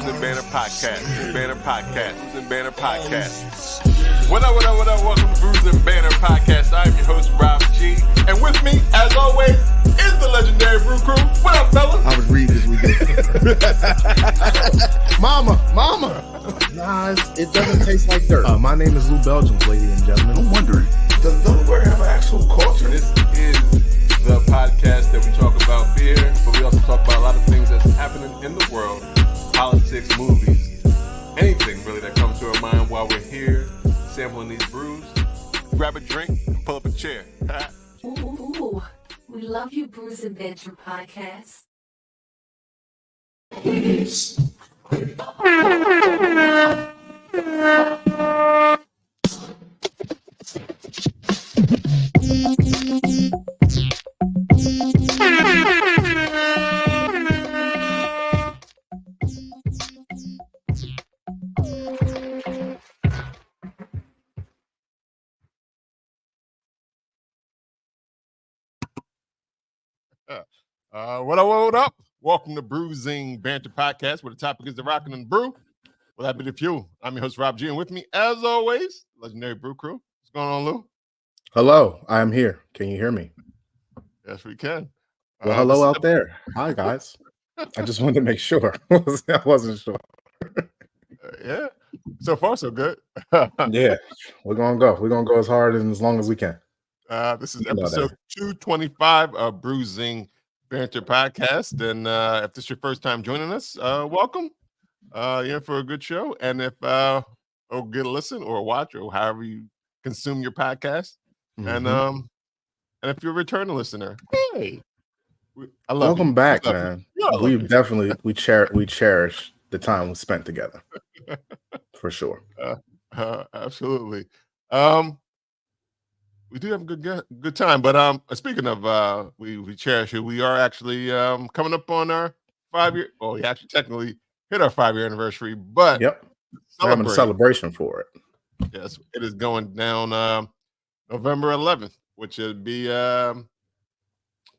Brews and Banner Podcast. Brews and Banner Podcast. What up? Welcome to Brews and Banner Podcast. I'm your host, Rob G. And with me, as always, is the Legendary Brew Crew. What up, fellas? I was reading this weekend. Mama. Nah, it doesn't taste like dirt. My name is Lou Belgians, ladies and gentlemen. I'm wondering, does Delaware have an actual culture? This is the podcast that we talk about beer, but we also talk about a lot of things that's happening in the world, politics, movies, anything really that comes to our mind while we're here sampling these brews. Grab a drink and pull up a chair. Ooh, we love you, Brews and Banter Podcast. What up? Welcome to Brewing Banter Podcast, where the topic is the rockin' and brew. Well, that be the fuel. I'm your host, Rob G, and with me, as always, Legendary Brew Crew. What's going on, Lou? Hello, I'm here. Can you hear me? Yes, we can. Well, hello out there. Hi, guys. I just wanted to make sure. I wasn't sure. Yeah. So far, so good. Yeah, we're gonna go. We're gonna go as hard and as long as we can. This is episode 225 of Brewing Banter Podcast. And if this is your first time joining us, welcome. You're in for a good show. And if or get a listen or a watch or however you consume your podcast. Mm-hmm. And if you're a returning listener, hey, I love welcome you. back, love man. We definitely we cherish the time we spent together for sure. Absolutely. We do have a good time, but speaking of we cherish it, we are actually coming up on our 5-year. Well, we actually technically hit our 5-year anniversary, but Yep, we're having a celebration for it. Yes, it is going down November 11th, which would be a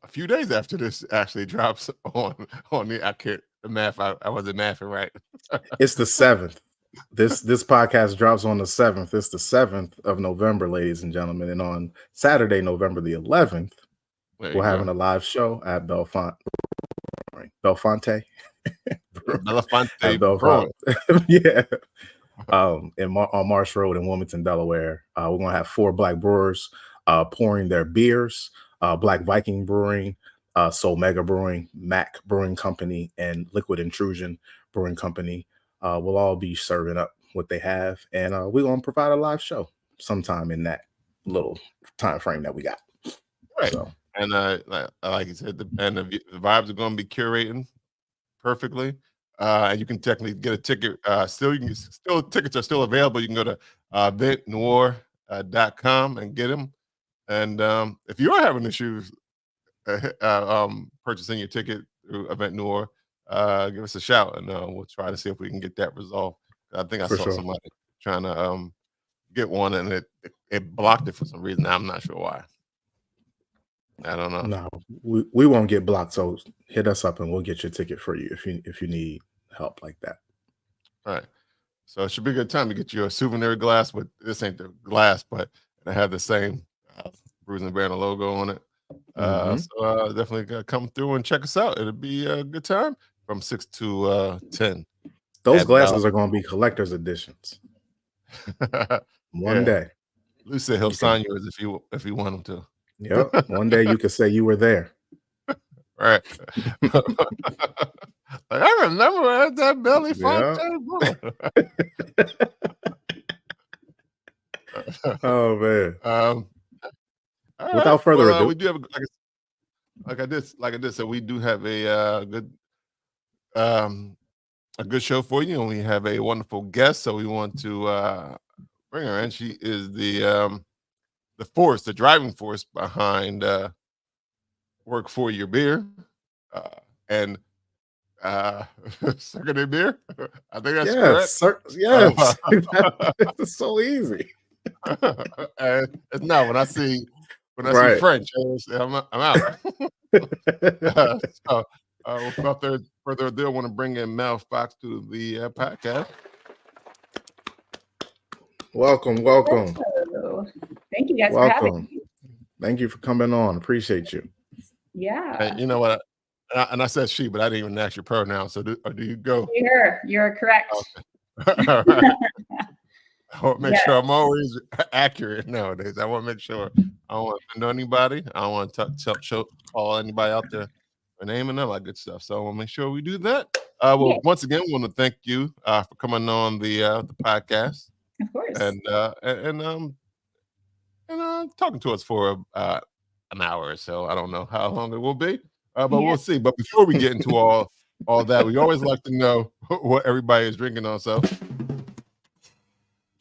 few days after this actually drops on the math. I wasn't mathing right. It's the 7th. This podcast drops on the 7th. It's the 7th of November, ladies and gentlemen. And on Saturday, November the 11th, we're having a live show at Belfonte. Yeah. On Marsh Road in Wilmington, Delaware. We're gonna have 4 black brewers pouring their beers. Black Viking Brewing, Soul Mega Brewing, Mac Brewing Company, and Liquid Intrusion Brewing Company. We'll all be serving up what they have, and we're gonna provide a live show sometime in that little time frame that we got. Right. So, and like you said, the vibes are gonna be curating perfectly. And you can technically get a ticket. Tickets are still available. You can go to eventnoir.com and get them. And if you are having issues purchasing your ticket through Event Noir, give us a shout, and we'll try to see if we can get that resolved. I think I saw somebody trying to get one, and it blocked it for some reason. I'm not sure why. I don't know. No, we won't get blocked. So hit us up, and we'll get your ticket for you if you need help like that. All right. So it should be a good time to get you a souvenir glass. But this ain't the glass, but it had the same Brews and Banner logo on it. So definitely come through and check us out. It'll be a good time from 6 to 10. Those glasses are going to be collector's editions. One day. Lou said he'll sign yours if you want him to. Yep. One day you could say you were there. Right. I remember that Belly Fontaine. Oh man. Without further ado, we do have like I did. So we do have a good show for you, and we have a wonderful guest. So we want to bring her in. She is the driving force behind Work For Your Beer and Cirque du Biere. I think that's correct. Yes, it's so easy. And no, when I see French, I'm out. Without further ado, I want to bring in Mel Fox to the podcast. Welcome. Hello. Thank you guys for having me. Thank you for coming on. Appreciate you. Yeah. Hey, you know what? And I said she, but I didn't even ask your pronoun. So do you go? You're correct. Okay. All right. I want to make sure I'm always accurate nowadays. I want to make sure I don't want to know anybody. I don't want to call anybody out there for name and all that good stuff. So I want to make sure we do that. Once again, I want to thank you for coming on the podcast. Of course. And talking to us for an hour or so. I don't know how long it will be, but we'll see. But before we get into all that, we always like to know what everybody is drinking on. So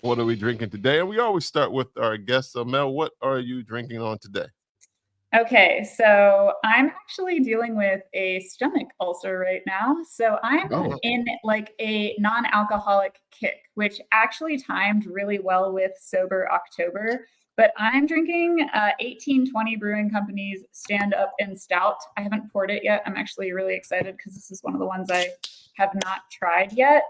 what are we drinking today? And we always start with our guests. So Mel, what are you drinking on today? Okay, so I'm actually dealing with a stomach ulcer right now. So I'm in like a non-alcoholic kick, which actually timed really well with Sober October. But I'm drinking 1820 Brewing Company's Stand Up and Stout. I haven't poured it yet. I'm actually really excited because this is one of the ones I have not tried yet.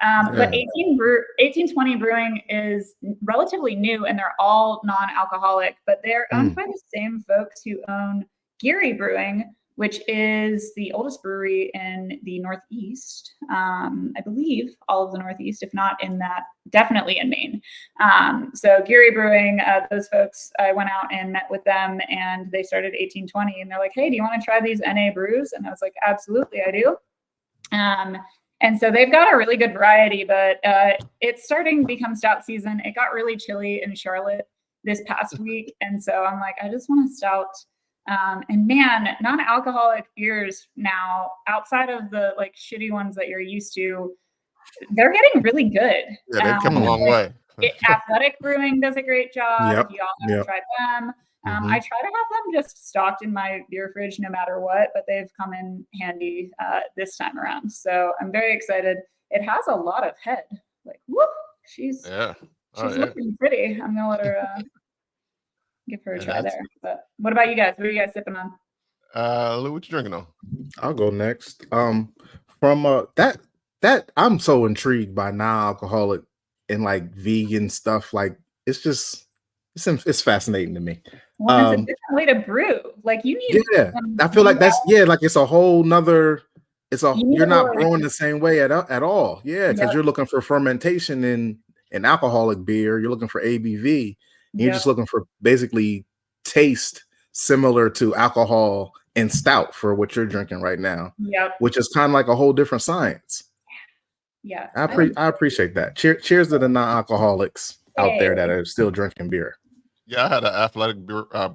But 1820 Brewing is relatively new, and they're all non-alcoholic, but they're owned by the same folks who own Geary Brewing, which is the oldest brewery in the Northeast. I believe all of the Northeast, if not in that, definitely in Maine. So Geary Brewing, those folks, I went out and met with them, and they started 1820, and they're like, hey, do you want to try these NA brews? And I was like, absolutely, I do. And so they've got a really good variety, but it's starting to become stout season. It got really chilly in Charlotte this past week. And so I'm like, I just want a stout. And man, non-alcoholic beers now, outside of the like shitty ones that you're used to, they're getting really good. Yeah, they've come a long way. Athletic Brewing does a great job. If you all haven't tried them. I try to have them just stocked in my beer fridge no matter what, but they've come in handy this time around. So I'm very excited. It has a lot of head. Like, whoop, she's looking pretty. I'm gonna let her give her a try there. But what about you guys? What are you guys sipping on? Lou, what you drinking on? I'll go next. From that I'm so intrigued by non-alcoholic and like vegan stuff. Like it's fascinating to me. Well, it's a different way to brew. Like you need. Yeah, I feel like that's like it's a whole nother. You're not brewing the same way at all. Yeah, because you're looking for fermentation in alcoholic beer. You're looking for ABV. You're just looking for basically taste similar to alcohol and stout for what you're drinking right now. Yep. Which is kind of like a whole different science. Yeah. I appreciate that. Cheers to the non-alcoholics out there that are still drinking beer. Yeah, I had an Athletic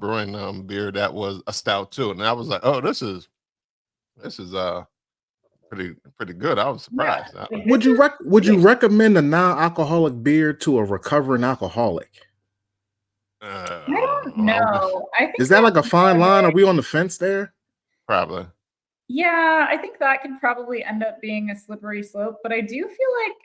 Brewing beer that was a stout too, and I was like, "Oh, this is pretty good." I was surprised. Yeah. Would you recommend a non-alcoholic beer to a recovering alcoholic? I don't know. I think is that like a fine line? Are we on the fence there? Probably. Yeah, I think that could probably end up being a slippery slope. But I do feel like,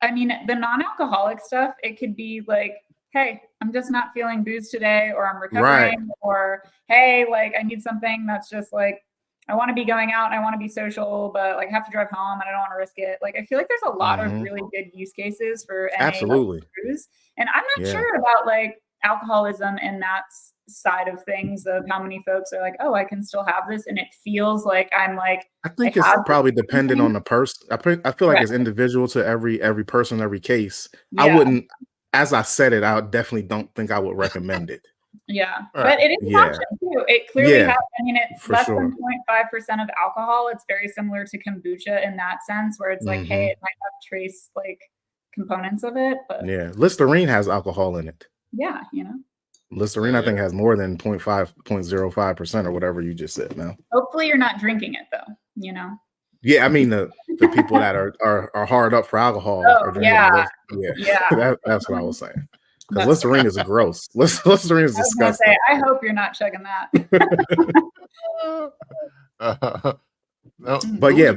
I mean, the non-alcoholic stuff, it could be like, hey, I'm just not feeling booze today, or I'm recovering, or hey, like I need something that's just like, I want to be going out and I want to be social, but like I have to drive home and I don't want to risk it. Like I feel like there's a lot of really good use cases for NA brews. And I'm not sure about like alcoholism and that side of things, of how many folks are like, oh, I can still have this, and it feels like I'm like, I think it's probably dependent on the person. I feel like it's individual to every person, every case. I wouldn't, as I said it, I definitely don't think I would recommend it. Yeah, but it is an option too. It clearly has, I mean, it's less than 0.5% of alcohol. It's very similar to kombucha in that sense, where it's like, hey, it might have trace like components of it, but Listerine has alcohol in it. Yeah, Listerine, I think, has more than 0.05% or whatever you just said. Now, hopefully, you're not drinking it though. Yeah, I mean the people that are hard up for alcohol. Oh, that's what I was saying. Because Listerine is gross. Listerine is disgusting. I hope you're not chugging that. But yeah,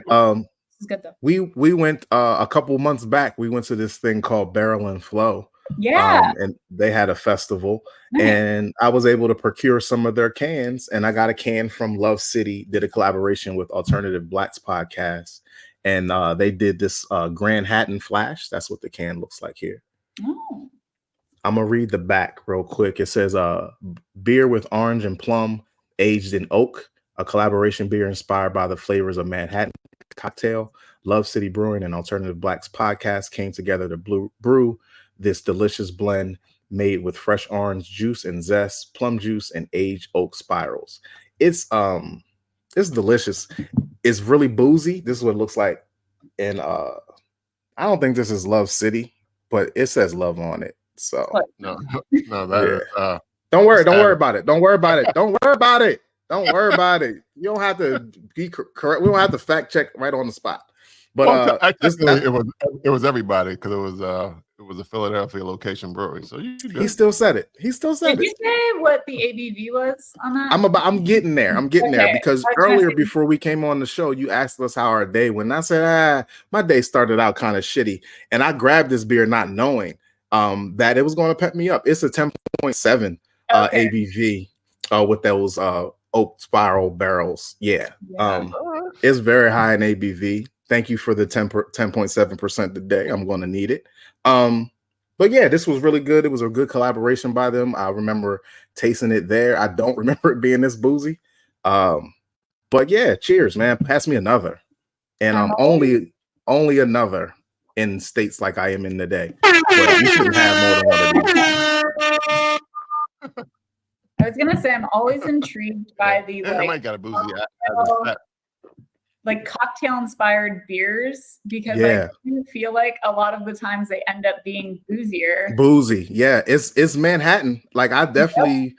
it's good though. We went a couple months back. We went to this thing called Barrel and Flow, Yeah. And they had a festival, Nice. and I was able to procure some of their cans, and I got a can from Love City, did a collaboration with Alternative Blacks podcast, and they did this Grand Hatton Flash. That's what the can looks like here. Oh. I'm gonna read the back real quick. It says beer with orange and plum, aged in oak, a collaboration beer inspired by the flavors of Manhattan cocktail. Love City Brewing and Alternative Blacks podcast came together to brew this delicious blend made with fresh orange juice and zest, plum juice, and aged oak spirals. It's delicious. It's really boozy. This is what it looks like. And I don't think this is Love City, but it says love on it. So no, that is, don't worry about it. Don't worry about it. Don't worry about it. Don't worry about it. You don't have to be correct. We don't have to fact check right on the spot. But it was everybody, because it was a Philadelphia location brewery. So he still said it. Did you say what the ABV was on that? I'm getting there. I'm getting there, because earlier before we came on the show, you asked us how our day went. And I said, my day started out kind of shitty, and I grabbed this beer not knowing that it was going to pep me up. It's a 10.7 ABV with those oak spiral barrels. Yeah. It's very high in ABV. Thank you for the 10.7% today. I'm going to need it. But yeah, this was really good. It was a good collaboration by them. I remember tasting it there. I don't remember it being this boozy. But yeah, cheers, man. Pass me another. And I'm only another in states like I am in today. But you shouldn't have more than one of these. I was gonna say, I'm always intrigued by the I might got a boozy like cocktail inspired beers, because I do feel like a lot of the times they end up being boozier. Boozy, yeah. It's Manhattan. Like I definitely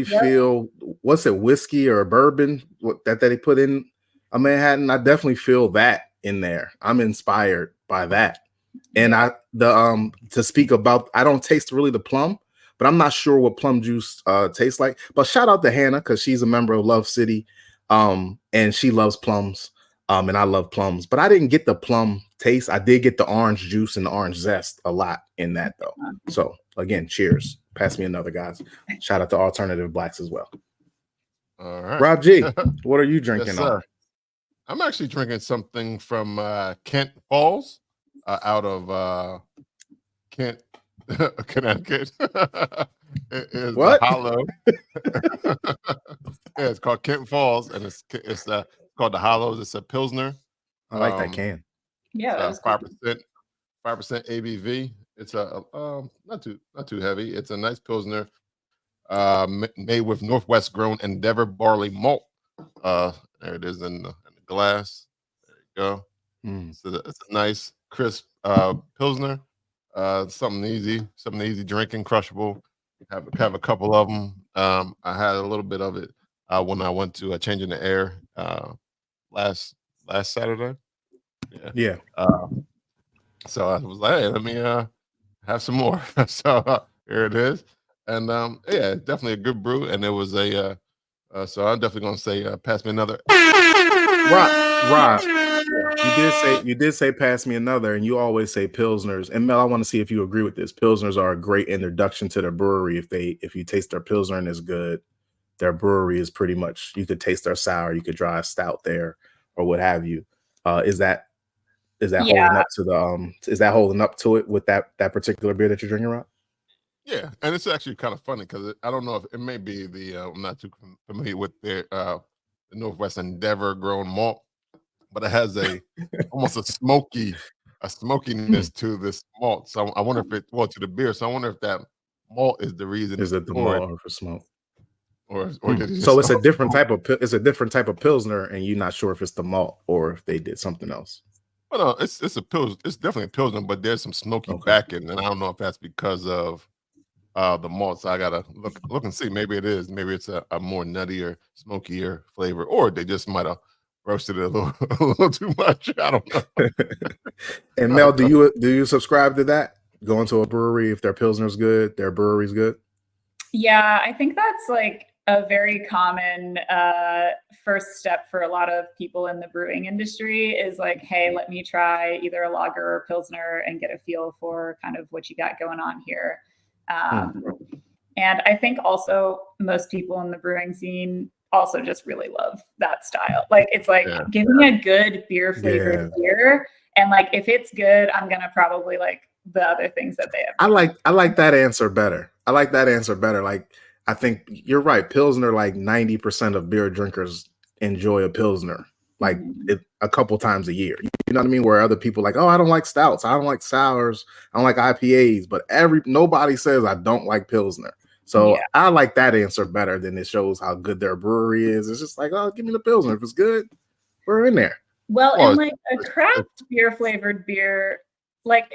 feel, what's it, whiskey or bourbon that they put in a Manhattan. I definitely feel that in there. I'm inspired by that. And to speak about, I don't taste really the plum, but I'm not sure what plum juice tastes like. But shout out to Hannah, because she's a member of Love City. And she loves plums, and I love plums, but I didn't get the plum taste. I did get the orange juice and the orange zest a lot in that, though. So again, cheers. Pass me another, guys. Shout out to Alternative Blacks as well. All right, Rob G, what are you drinking? Yes, on? I'm actually drinking something from Kent Falls, out of Kent, Connecticut. It is what? Hollow. Yeah, it's called Kent Falls, and it's called the Hollows. It's a Pilsner. I like that can. Yeah, 5% ABV. It's not too heavy. It's a nice Pilsner, made with Northwest grown Endeavor barley malt. There it is in the glass. There you go. So it's a nice crisp Pilsner. Something easy drinking, crushable. Have a couple of them. I had a little bit of it when I went to Changing the Air last Saturday. Yeah. So I was like, hey, let me have some more. So here it is. And yeah, definitely a good brew. And it was so I'm definitely gonna say pass me another. Rob. You did say pass me another, and you always say Pilsners. And Mel, I want to see if you agree with this. Pilsners are a great introduction to the brewery. If you taste their Pilsner and it's good, their brewery is pretty much, you could taste their sour, you could dry a stout there or what have you. Is that holding up to the is that holding up to it with that particular beer that you're drinking, Rob? Yeah, and it's actually kind of funny because I don't know if it may be I'm not too familiar with the Northwest Endeavor grown malt, but it has almost a smokiness to this malt. So I wonder if to the beer. So I wonder if that malt is the reason. Is it the malt or for smoke? Or so it's a different type of Pilsner, and you're not sure if it's the malt or if they did something else. Well, no, it's a Pilsner. It's definitely a Pilsner, but there's some smoky back in, and I don't know if that's because of the malt. So I gotta look and see. Maybe it is. Maybe it's a more nuttier, smokier flavor, or they just might have roasted it a little too much. I don't know. And Mel, do you subscribe to that? Going to a brewery, if their Pilsner's good, their brewery's good. Yeah, I think that's like a very common first step for a lot of people in the brewing industry is like, hey, let me try either a lager or pilsner and get a feel for kind of what you got going on here. And I think also most people in the brewing scene also just really love that style. Like, it's like, give me a good beer flavored beer. And like, if it's good, I'm going to probably like the other things that they have. I like that answer better. I like that answer better. Like, I think you're right. Pilsner, like 90% of beer drinkers enjoy a Pilsner, like a couple times a year. You know what I mean? Where other people like, oh, I don't like stouts. I don't like sours. I don't like IPAs. But nobody says I don't like Pilsner. So I like that answer better than it shows how good their brewery is. It's just like, oh, give me the Pilsner. If it's good, we're in there. Well, and like a craft beer flavored beer, like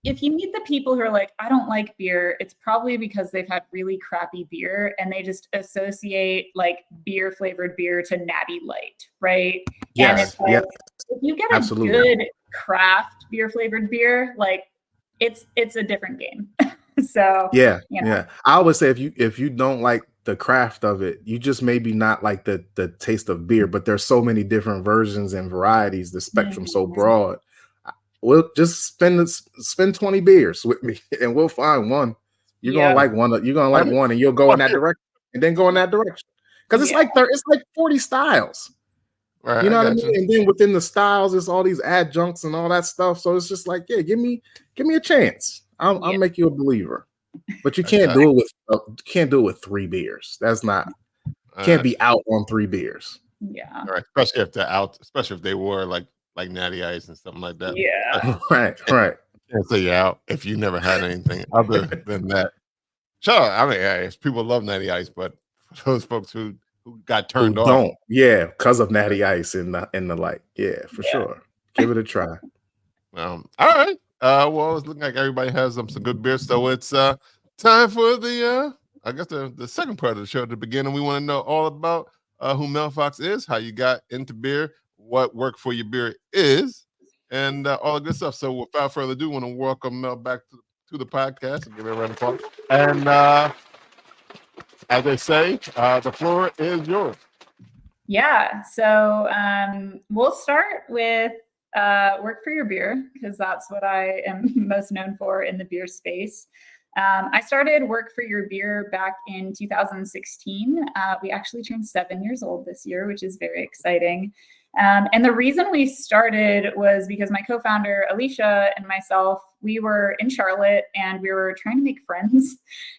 if you meet the people who are like, I don't like beer, it's probably because they've had really crappy beer and they just associate like beer flavored beer to Natty Light, right? Yes. And it's like, if you get a good craft beer flavored beer, like it's a different game. So yeah. I always say if you don't like the craft of it, you just maybe not like the taste of beer, but there's so many different versions and varieties, the spectrum so broad. We'll just spend 20 beers with me and we'll find one. You're gonna like one, and you'll go in that direction and then go in that direction. Because it's like 40 styles. Right, you know what I mean? And then within the styles, there's all these adjuncts and all that stuff. So it's just like, give me a chance. I'll make you a believer. But you can't do it with 3 beers. That's not can't be out on 3 beers. Yeah. Right. Especially if they're out, especially if they were like Natty Ice and something like that. Yeah. Right. Can't say you're out if you never had anything other than that. Sure. I mean, people love Natty Ice, but for those folks who got turned off. Because of Natty Ice and the like. Yeah, for sure. Give it a try. All right. Well, it's looking like everybody has some good beer, so it's time for the I guess the second part of the show. At the beginning, we want to know all about who Mel Fox is, how you got into beer, what work for your beer is, and all the good stuff. So without further ado, I want to welcome Mel back to the podcast and give it a round of applause. And as they say, the floor is yours. Yeah. So we'll start with work for your beer, because that's what I am most known for in the beer space. I started Work for Your Beer back in 2016. We actually turned 7 years old this year, which is very exciting. And the reason we started was because my co-founder, Alicia, and myself, we were in Charlotte and we were trying to make friends.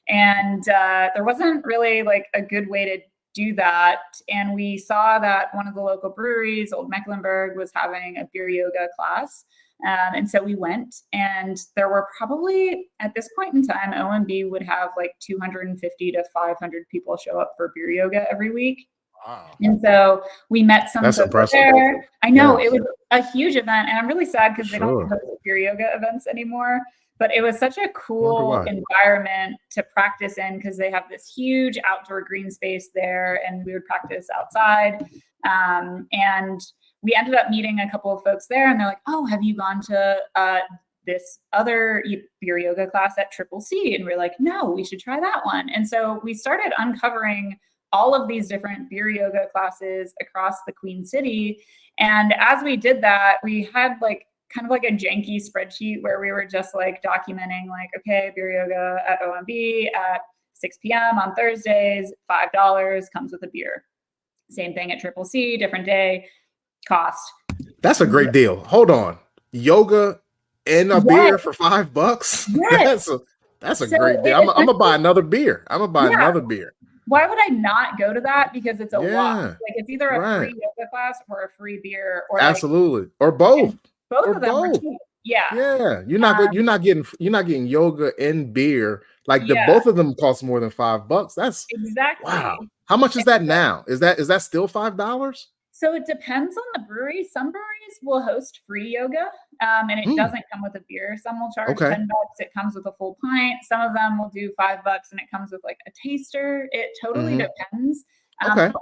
And there wasn't really like a good way to do that. And we saw that one of the local breweries, Old Mecklenburg, was having a beer yoga class. And so we went, and there were probably at this point in time, OMB would have like 250 to 500 people show up for beer yoga every week. Wow. And so we met some folks there. I know it was a huge event, and I'm really sad because they don't host beer yoga events anymore. But it was such a cool environment to practice in, because they have this huge outdoor green space there, and we would practice outside. And we ended up meeting a couple of folks there, and they're like, oh, have you gone to this other beer yoga class at Triple C? And we're like, no, we should try that one. And so we started uncovering all of these different beer yoga classes across the Queen City. And as we did that, we had like kind of like a janky spreadsheet where we were just like documenting like, okay, beer yoga at OMB at 6 p.m. on Thursdays, $5 comes with a beer. Same thing at Triple C, different day, cost. That's a great deal. Hold on. Yoga and a beer for $5? Yes. That's a great deal. I'm gonna buy another beer. Another beer. Why would I not go to that? Because it's a lot. Like it's either a free yoga class or a free beer, or absolutely, or both. Both of them were cheap. Yeah. You're not getting yoga and beer. Like both of them cost more than $5. That's exactly wow. How much is that now? Is that still $5? So it depends on the brewery. Some breweries will host free yoga, and it doesn't come with a beer. Some will charge $10. It comes with a full pint. Some of them will do $5 and it comes with like a taster. It totally depends. That's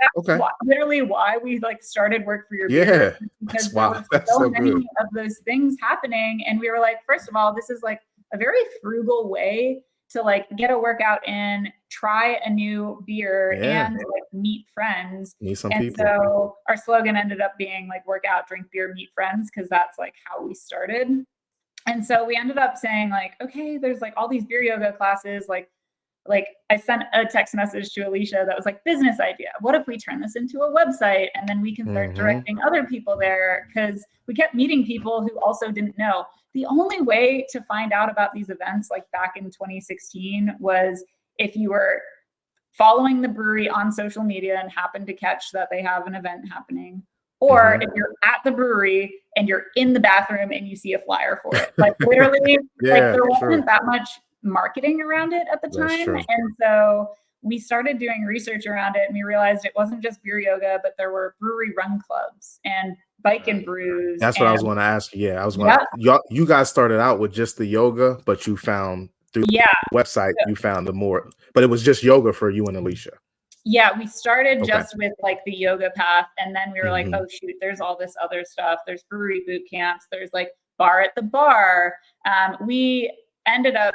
literally why we like started Work for Your Beer. Because there were so many of those things happening. And we were like, first of all, this is like a very frugal way to like get a workout in, try a new beer, and like meet friends. Meet some and people. So our slogan ended up being like work out, drink beer, meet friends, because that's like how we started. And so we ended up saying like, okay, there's like all these beer yoga classes, like I sent a text message to Alicia that was like, business idea. What if we turn this into a website and then we can start directing other people there? Because we kept meeting people who also didn't know. The only way to find out about these events, like back in 2016, was if you were following the brewery on social media and happened to catch that they have an event happening. Or if you're at the brewery and you're in the bathroom and you see a flyer for it. Like literally, like there wasn't that much marketing around it at the time. And so we started doing research around it, and we realized it wasn't just beer yoga, but there were brewery run clubs and bike and brews. That's what I was going to ask you. Yeah, I was going to, you guys started out with just the yoga, but you found through the website, you found the more, but it was just yoga for you and Alicia. Yeah, we started just with like the yoga path, and then we were like, oh shoot, there's all this other stuff. There's brewery boot camps. There's like bar at the bar. We ended up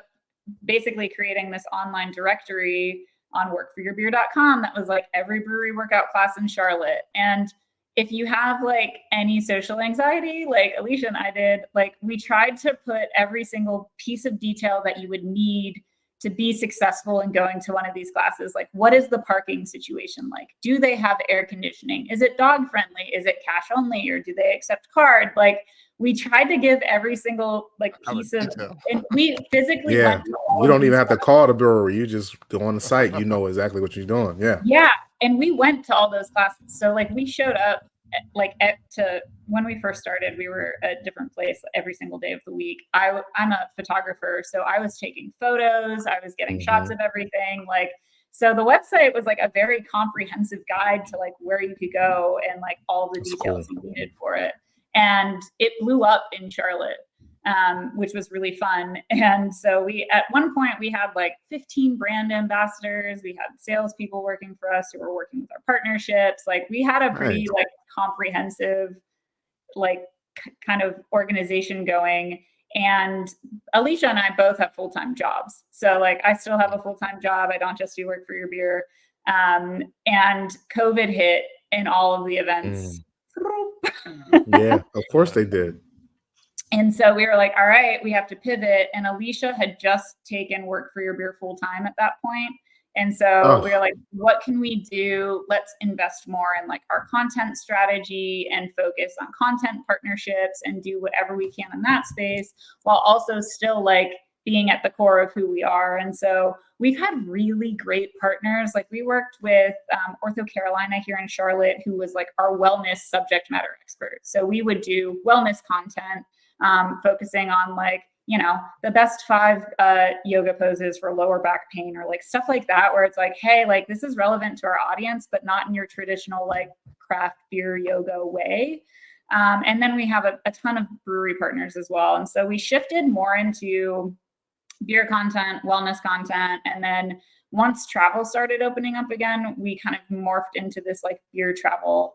basically creating this online directory on workforyourbeer.com that was like every brewery workout class in Charlotte. And if you have like any social anxiety, like Alicia and I did, like we tried to put every single piece of detail that you would need to be successful in going to one of these classes. Like, what is the parking situation like? Do they have air conditioning? Is it dog friendly? Is it cash only, or do they accept card? Like, we tried to give every single like piece of, and we physically went to all you don't even have classes. to call the brewery. You just go on the site. You know exactly what you're doing. Yeah. And we went to all those classes. So like we showed up to when we first started, we were at a different place every single day of the week. I'm a photographer, so I was taking photos. I was getting shots of everything. Like, so the website was like a very comprehensive guide to like where you could go and like all the details you needed for it. And it blew up in Charlotte, which was really fun. And so at one point we had like 15 brand ambassadors. We had salespeople working for us who were working with our partnerships. Like we had a pretty like comprehensive, like kind of organization going. And Alicia and I both have full-time jobs. So like I still have a full-time job. I don't just do Work for Your Beer. And COVID hit and all of the events. Yeah, of course they did. And so we were like, all right, we have to pivot. And Alicia had just taken Work for Your Beer full time at that point. And so we were like, what can we do? Let's invest more in like our content strategy and focus on content partnerships and do whatever we can in that space, while also still like being at the core of who we are. And so we've had really great partners. Like we worked with Ortho Carolina here in Charlotte, who was like our wellness subject matter expert. So we would do wellness content, focusing on like, you know, the best 5 yoga poses for lower back pain, or like stuff like that, where it's like, hey, like this is relevant to our audience, but not in your traditional like craft beer yoga way. And then we have a ton of brewery partners as well. And so we shifted more into beer content, wellness content. And then once travel started opening up again, we kind of morphed into this like beer travel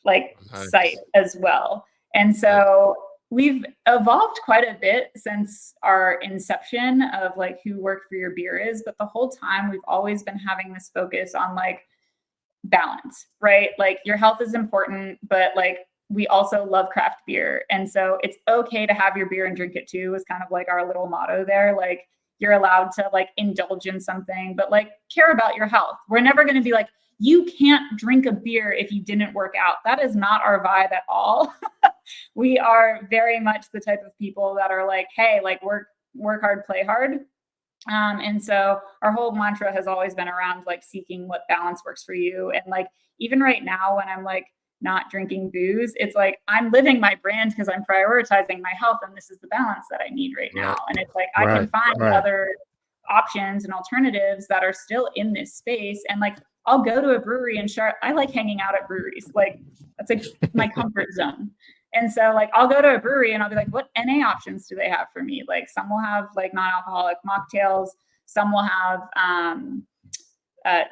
like site as well. And so we've evolved quite a bit since our inception of like who Work for Your Beer is, but the whole time we've always been having this focus on like balance, right? Like your health is important, but like we also love craft beer. And so it's okay to have your beer and drink it too, is kind of like our little motto there. Like you're allowed to like indulge in something, but like care about your health. We're never going to be like, you can't drink a beer if you didn't work out. That is not our vibe at all. We are very much the type of people that are like, hey, like work hard, play hard. And so our whole mantra has always been around like seeking what balance works for you. And like, even right now when I'm like not drinking booze, it's like, I'm living my brand because I'm prioritizing my health. And this is the balance that I need right now. And it's like, I can find other options and alternatives that are still in this space. And like, I'll go to a brewery and I like hanging out at breweries. Like that's like my comfort zone. And so like, I'll go to a brewery and I'll be like, what NA options do they have for me? Like some will have like non-alcoholic mocktails. Some will have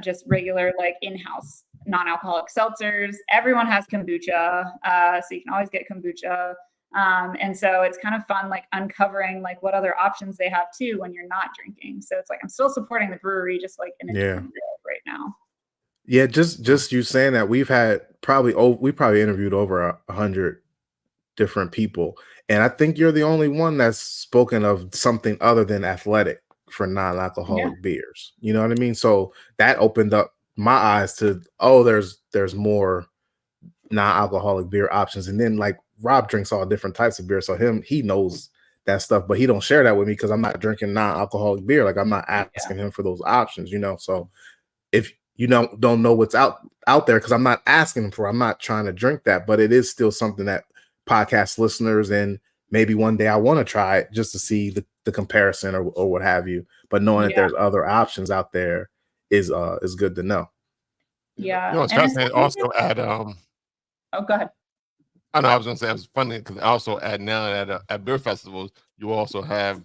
just regular like in-house non-alcoholic seltzers. Everyone has kombucha. So you can always get kombucha. And so it's kind of fun, like uncovering like what other options they have too when you're not drinking. So it's like I'm still supporting the brewery, just like in a different way right now. Yeah, just you saying that we probably interviewed over 100 different people, and I think you're the only one that's spoken of something other than athletic for non-alcoholic beers. You know what I mean? So that opened up my eyes to there's more non-alcoholic beer options. And then like Rob drinks all different types of beer, so he knows that stuff, but he don't share that with me because I'm not drinking non-alcoholic beer. Like I'm not asking him for those options, So if you don't know what's out there, because I'm not asking him for, I'm not trying to drink that, but it is still something that podcast listeners, and maybe one day I want to try it just to see the comparison or what have you. But knowing that there's other options out there is good to know. Yeah. It's fascinating. Also add oh, go ahead. I know I was gonna say it was funny because I also add now at beer festivals, you also have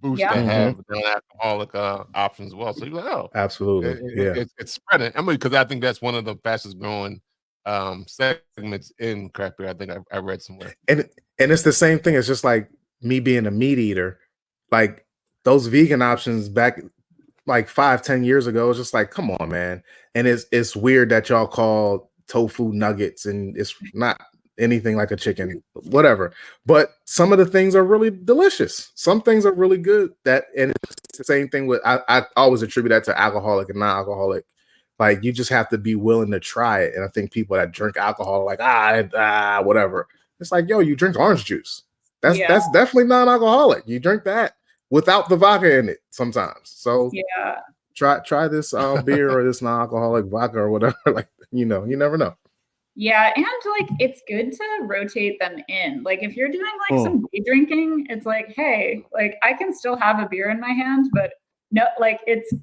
booths that have non-alcoholic options as well. So you're like, absolutely, it's spreading. I mean, because I think that's one of the fastest growing segments in craft beer. I think I read somewhere. And it's the same thing. It's just like me being a meat eater, like those vegan options back like 5-10 years ago. It's just like, come on, man. And it's weird that y'all call tofu nuggets, and it's not anything like a chicken, whatever. But some of the things are really delicious. Some things are really good. And it's the same thing with I always attribute that to alcoholic and non-alcoholic. Like you just have to be willing to try it. And I think people that drink alcohol are like whatever. It's like, yo, you drink orange juice. That's definitely non-alcoholic. You drink that without the vodka in it sometimes. So try this beer or this non-alcoholic vodka or whatever. Like, you never know. Yeah, and like it's good to rotate them in. Like if you're doing like some day drinking, it's like, hey, like I can still have a beer in my hand, but no, like it's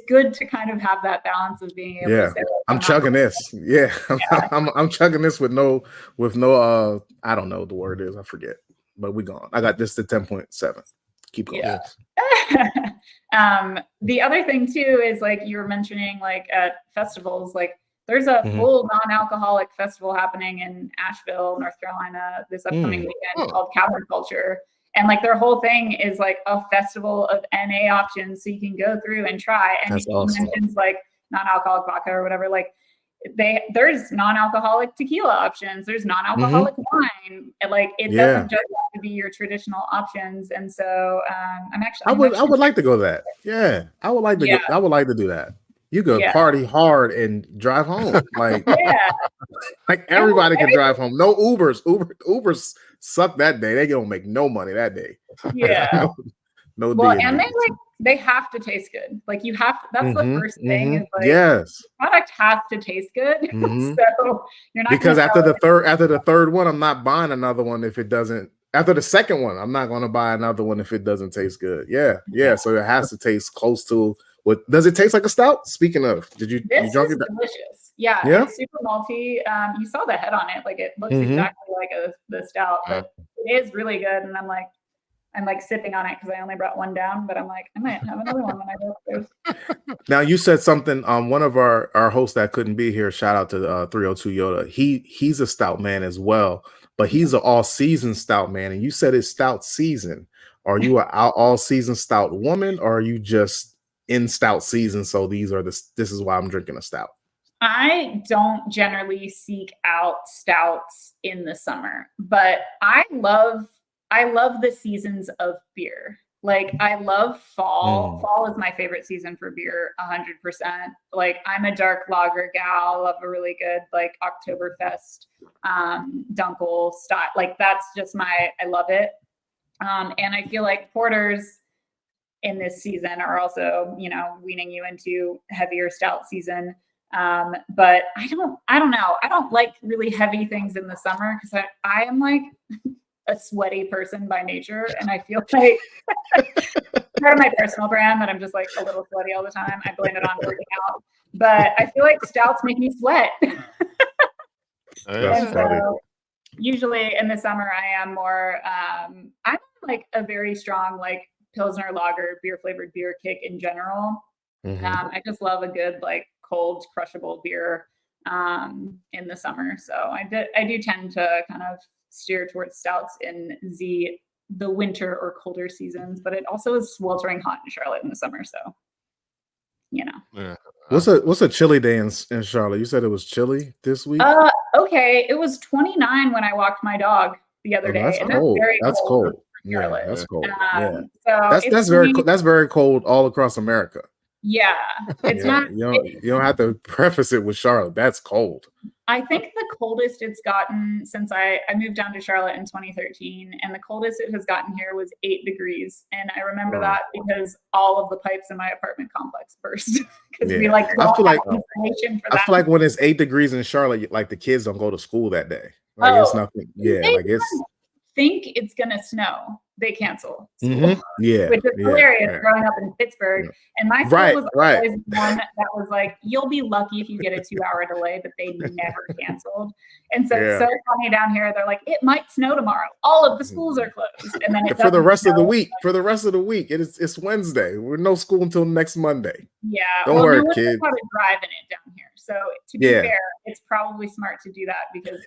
good to kind of have that balance of being able to say, like, I'm chugging this. I'm chugging this with no I don't know what the word is, I forget. But we gone. I got this to 10.7. Keep going. The other thing too is like you were mentioning, like at festivals, like there's a full non-alcoholic festival happening in Asheville, North Carolina this upcoming weekend called Cavern Culture. And like their whole thing is like a festival of NA options, so you can go through and try. And that's he awesome. mentions like non-alcoholic vodka or whatever. Like there's non-alcoholic tequila options. There's non-alcoholic wine. And like it doesn't just have to be your traditional options. And so I would like to go to that. Yeah, I would like to. I would like to do that. You could party hard and drive home. Like like everybody can drive home. No Ubers. Ubers suck that day. They don't make no money that day. Yeah. no well, D&D. and they have to taste good. Like you have to, that's the first thing is like the product has to taste good. So you're not because after the third one, I'm not buying another one if it doesn't. After the second one, I'm not going to buy another one if it doesn't taste good. Yeah. So it has to taste close to what does it taste like a stout? Speaking of, this you drunk is it? Delicious. Yeah, it's super malty. You saw the head on it, like it looks exactly like the stout, but it is really good. And I'm like sipping on it because I only brought one down, but I'm like, I might have another one when I go upstairs. Now you said something. One of our hosts that couldn't be here. Shout out to 302 Yoda. He's a stout man as well, but he's an all season stout man. And you said it's stout season. Are you an all season stout woman, or are you just in stout season? So this is why I'm drinking a stout. I don't generally seek out stouts in the summer, but I love the seasons of beer. Like I love fall. Fall is my favorite season for beer, 100%. Like I'm a dark lager gal. I love a really good like Oktoberfest, Dunkel style. Like that's just I love it. And I feel like porters in this season are also, weaning you into heavier stout season. But I don't know. I don't like really heavy things in the summer because I am like a sweaty person by nature. And I feel like part of my personal brand that I'm just like a little sweaty all the time. I blame it on working out, but I feel like stouts make me sweat. That's funny. So usually in the summer, I am more, I'm like a very strong, like Pilsner lager, beer flavored beer kick in general. I just love a good, like cold crushable beer. in the summer. So I do tend to kind of steer towards stouts in the winter or colder seasons, but it also is sweltering hot in Charlotte in the summer. So, Yeah. What's a chilly day in Charlotte? You said it was chilly this week? Okay. It was 29 when I walked my dog the other day. That's and cold. Very That's cold. cold. Yeah, that's cold. Yeah. So That's very cold all across America. Yeah, it's not. You don't have to preface it with Charlotte. That's cold. I think the coldest it's gotten since I moved down to Charlotte in 2013, and the coldest it has gotten here was 8 degrees. And I remember that because all of the pipes in my apartment complex burst because we I feel like when it's 8 degrees in Charlotte, like the kids don't go to school that day. Like it's nothing. Yeah, like it's. Think it's gonna snow. They cancel school. Mm-hmm. Yeah, which is hilarious. Growing up in Pittsburgh, and my school was always one that was like, "You'll be lucky if you get a 2-hour delay," but they never canceled. And so it's so funny down here. They're like, "It might snow tomorrow. All of the schools are closed," and then for the rest of the week. For the rest of the week, it's Wednesday. We're no school until next Monday. Yeah, don't worry, kids. How to drive in it down here. So to be fair, it's probably smart to do that because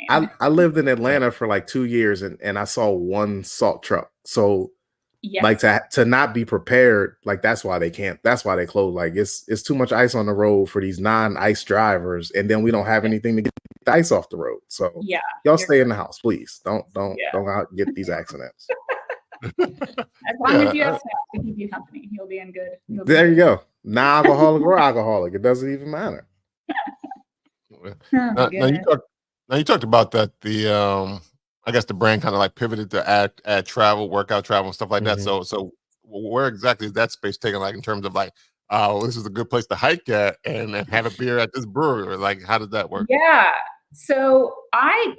I lived in Atlanta for like 2 years and I saw one salt truck. So like to not be prepared, like that's why they close. Like it's too much ice on the road for these non-ice drivers, and then we don't have anything to get the ice off the road. So y'all stay in the house, please. Don't out get these accidents. As long as you have to keep you company, you'll be in good. There you go. Non-alcoholic or alcoholic, it doesn't even matter. Now you talked about that I guess the brand kind of like pivoted to add travel, workout travel, and stuff like that. So where exactly is that space taken? Like in terms of like, this is a good place to hike at and have a beer at this brewery, or like how does that work? Yeah. So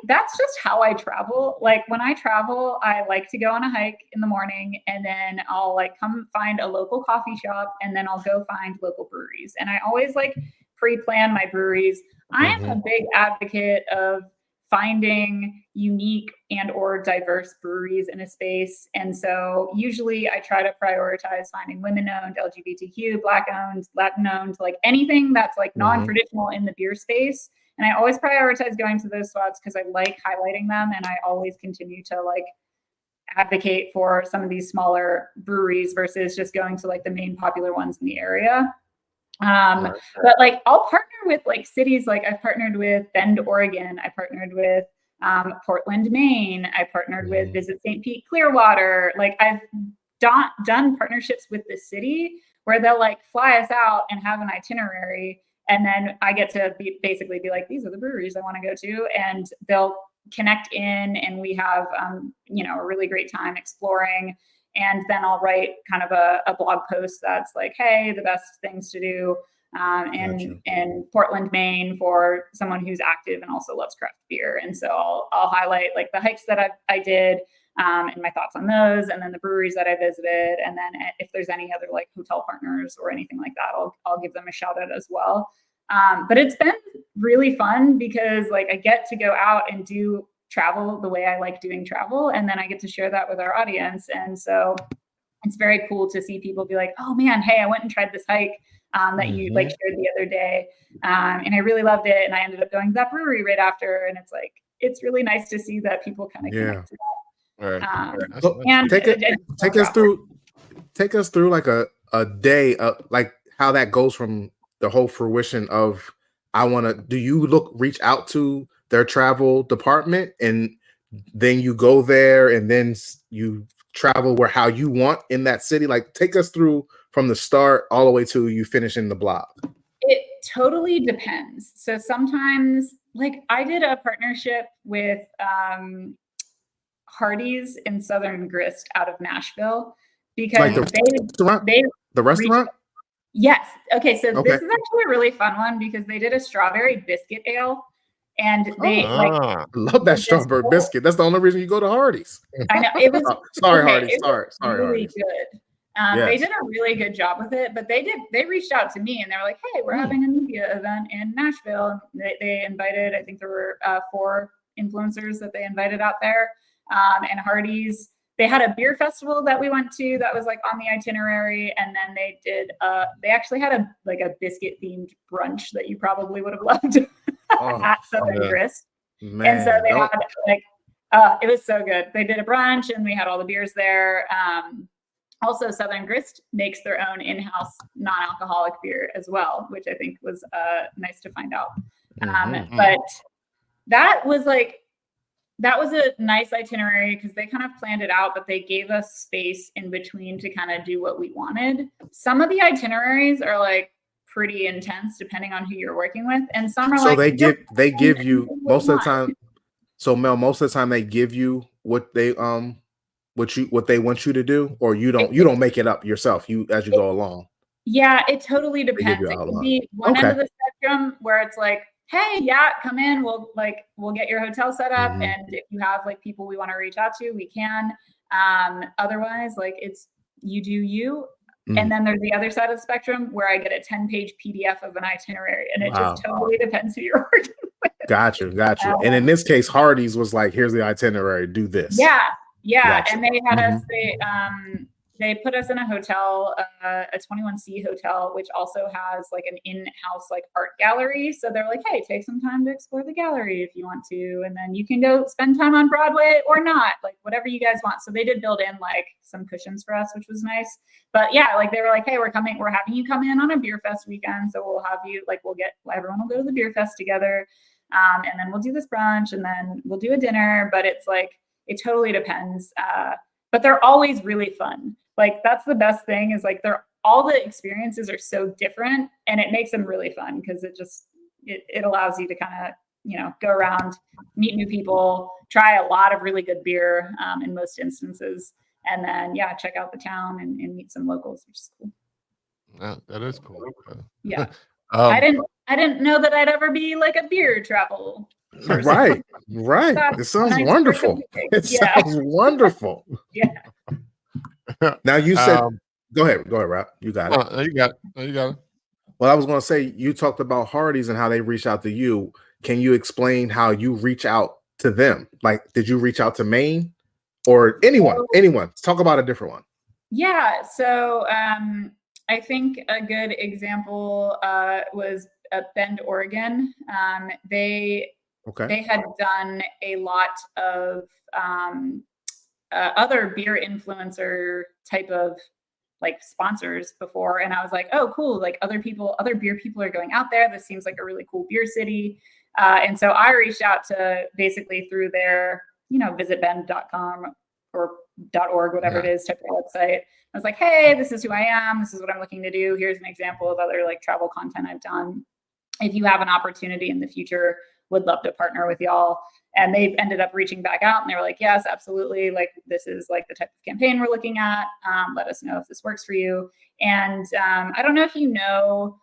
that's just how I travel. Like when I travel, I like to go on a hike in the morning, and then I'll like come find a local coffee shop, and then I'll go find local breweries. And I always like pre-plan my breweries. I am a big advocate of finding unique and or diverse breweries in a space. And so usually I try to prioritize finding women-owned, LGBTQ, Black-owned, Latin-owned, like anything that's like non-traditional in the beer space. And I always prioritize going to those spots because I like highlighting them. And I always continue to like advocate for some of these smaller breweries versus just going to like the main popular ones in the area. But like I'll partner with like cities, like I've partnered with Bend, Oregon. I partnered with Portland, Maine. I partnered with Visit St. Pete, Clearwater. Like I've done partnerships with the city where they'll like fly us out and have an itinerary. And then I get to basically be like, these are the breweries I want to go to. And they'll connect in and we have, a really great time exploring. And then I'll write kind of a blog post that's like, hey, the best things to do in Portland, Maine for someone who's active and also loves craft beer. And so I'll highlight like the hikes that I did and my thoughts on those, and then the breweries that I visited. And then if there's any other like hotel partners or anything like that, I'll give them a shout out as well. But it's been really fun because like I get to go out and do travel the way I like doing travel. And then I get to share that with our audience. And so it's very cool to see people be like, oh man, hey, I went and tried this hike that you like shared the other day. And I really loved it. And I ended up going to that brewery right after. And it's like, it's really nice to see that people kind of connect to that. And take us through like a day of like how that goes from the whole fruition of do you reach out to their travel department and then you go there and then you travel how you want in that city? Like take us through from the start all the way to you finishing the blog. It totally depends. So sometimes like I did a partnership with Hardee's in Southern Grist out of Nashville because like the restaurant? Yes. Okay. So this is actually a really fun one because they did a strawberry biscuit ale. And they I love that strawberry biscuit. That's the only reason you go to Hardee's. I know it was Hardee's. Sorry, really good. They did a really good job with it, but they reached out to me and they were like, hey, we're having a media event in Nashville. They invited, I think there were 4 influencers that they invited out there. And Hardee's they had a beer festival that we went to that was like on the itinerary, and then they actually had a biscuit themed brunch that you probably would have loved at Southern Grist. Man, and so they had like it was so good. They did a brunch and we had all the beers there. Also, Southern Grist makes their own in-house non-alcoholic beer as well, which I think was nice to find out. But that was a nice itinerary because they kind of planned it out, but they gave us space in between to kind of do what we wanted. Some of the itineraries are like pretty intense depending on who you're working with, and some are so they give you most of the time. So Mel, most of the time they give you what they what they want you to do, or you don't make it up yourself as you go along. Yeah, it totally depends. It could be one end of the spectrum where it's like, hey, yeah, come in. We'll get your hotel set up, and if you have like people we want to reach out to, we can. Otherwise, like it's you do you. And then there's the other side of the spectrum where I get a 10-page PDF of an itinerary, and it just totally depends who you're working with. Got you. And in this case, Hardee's was like, here's the itinerary, do this. Yeah. Gotcha. And they had us, they put us in a hotel, a 21C hotel, which also has like an in-house like art gallery. So they're like, hey, take some time to explore the gallery if you want to, and then you can go spend time on Broadway or not, like whatever you guys want. So they did build in like some cushions for us, which was nice. But yeah, like they were like, hey, we're having you come in on a beer fest weekend. So we'll have you, like, everyone will go to the beer fest together. And then we'll do this brunch, and then we'll do a dinner. But it's like, it totally depends. But they're always really fun. Like that's the best thing is like all the experiences are so different, and it makes them really fun because it allows you to kind of, go around, meet new people, try a lot of really good beer in most instances. And then, check out the town and meet some locals, which is cool. That is cool. Yeah. I didn't know that I'd ever be like a beer travel person. Right. It sounds wonderful. Sounds wonderful. Yeah. Now you said, go ahead, Rob. You got it. You got it. Well, I was going to say, you talked about Hardee's and how they reach out to you. Can you explain how you reach out to them? Like, did you reach out to Maine or anyone? Talk about a different one. Yeah. So I think a good example was Bend, Oregon. They had done a lot of other beer influencer type of like sponsors before. And I was like, oh, cool. Like other beer people are going out there. This seems like a really cool beer city. And so I reached out to basically through their, visitbend.com or .org, whatever it is, type of website. I was like, hey, this is who I am. This is what I'm looking to do. Here's an example of other like travel content I've done. If you have an opportunity in the future, would love to partner with y'all. And they ended up reaching back out and they were like, yes, absolutely. Like this is like the type of campaign we're looking at. Let us know if this works for you. And I don't know if you know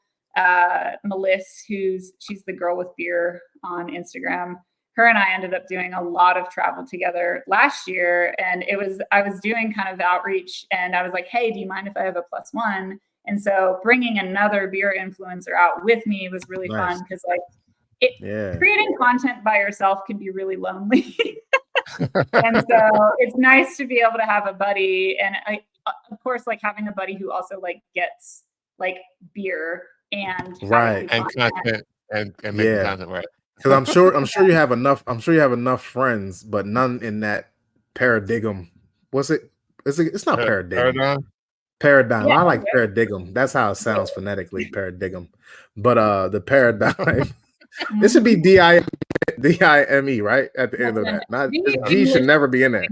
Melissa, she's the girl with beer on Instagram. Her and I ended up doing a lot of travel together last year. And I was doing kind of outreach and I was like, hey, do you mind if I have a +1? And so bringing another beer influencer out with me was really fun because like creating content by yourself can be really lonely. And so it's nice to be able to have a buddy. And of course, like having a buddy who also like gets like beer and content and making content, right? Because I'm sure you have enough friends, but none in that paradigm. It's not paradigm. Paradigm. Yeah, I like paradigm. That's how it sounds phonetically, paradigm. But the paradigm. This should be DIME, right? At the end of that. Not G should never be in there.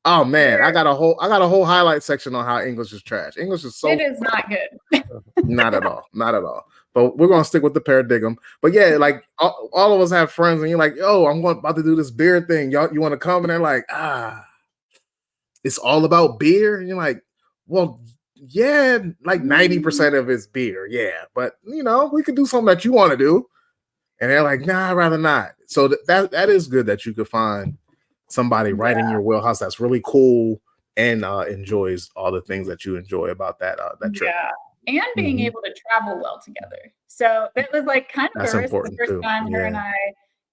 Oh man, I got a whole highlight section on how English is trash. English is it is not good. Not at all. But we're gonna stick with the paradigm. But yeah, like all of us have friends, and you're like, "Yo, I'm about to do this beer thing. Y'all, you want to come?" And they're like, it's all about beer. And you're like, well, yeah, like 90% of it's beer, yeah. But we could do something that you want to do. And they're like, nah, I'd rather not. So that is good that you could find somebody right in your wheelhouse that's really cool and enjoys all the things that you enjoy about that trip. Yeah. And being able to travel well together. So it was like kind of the first time her and I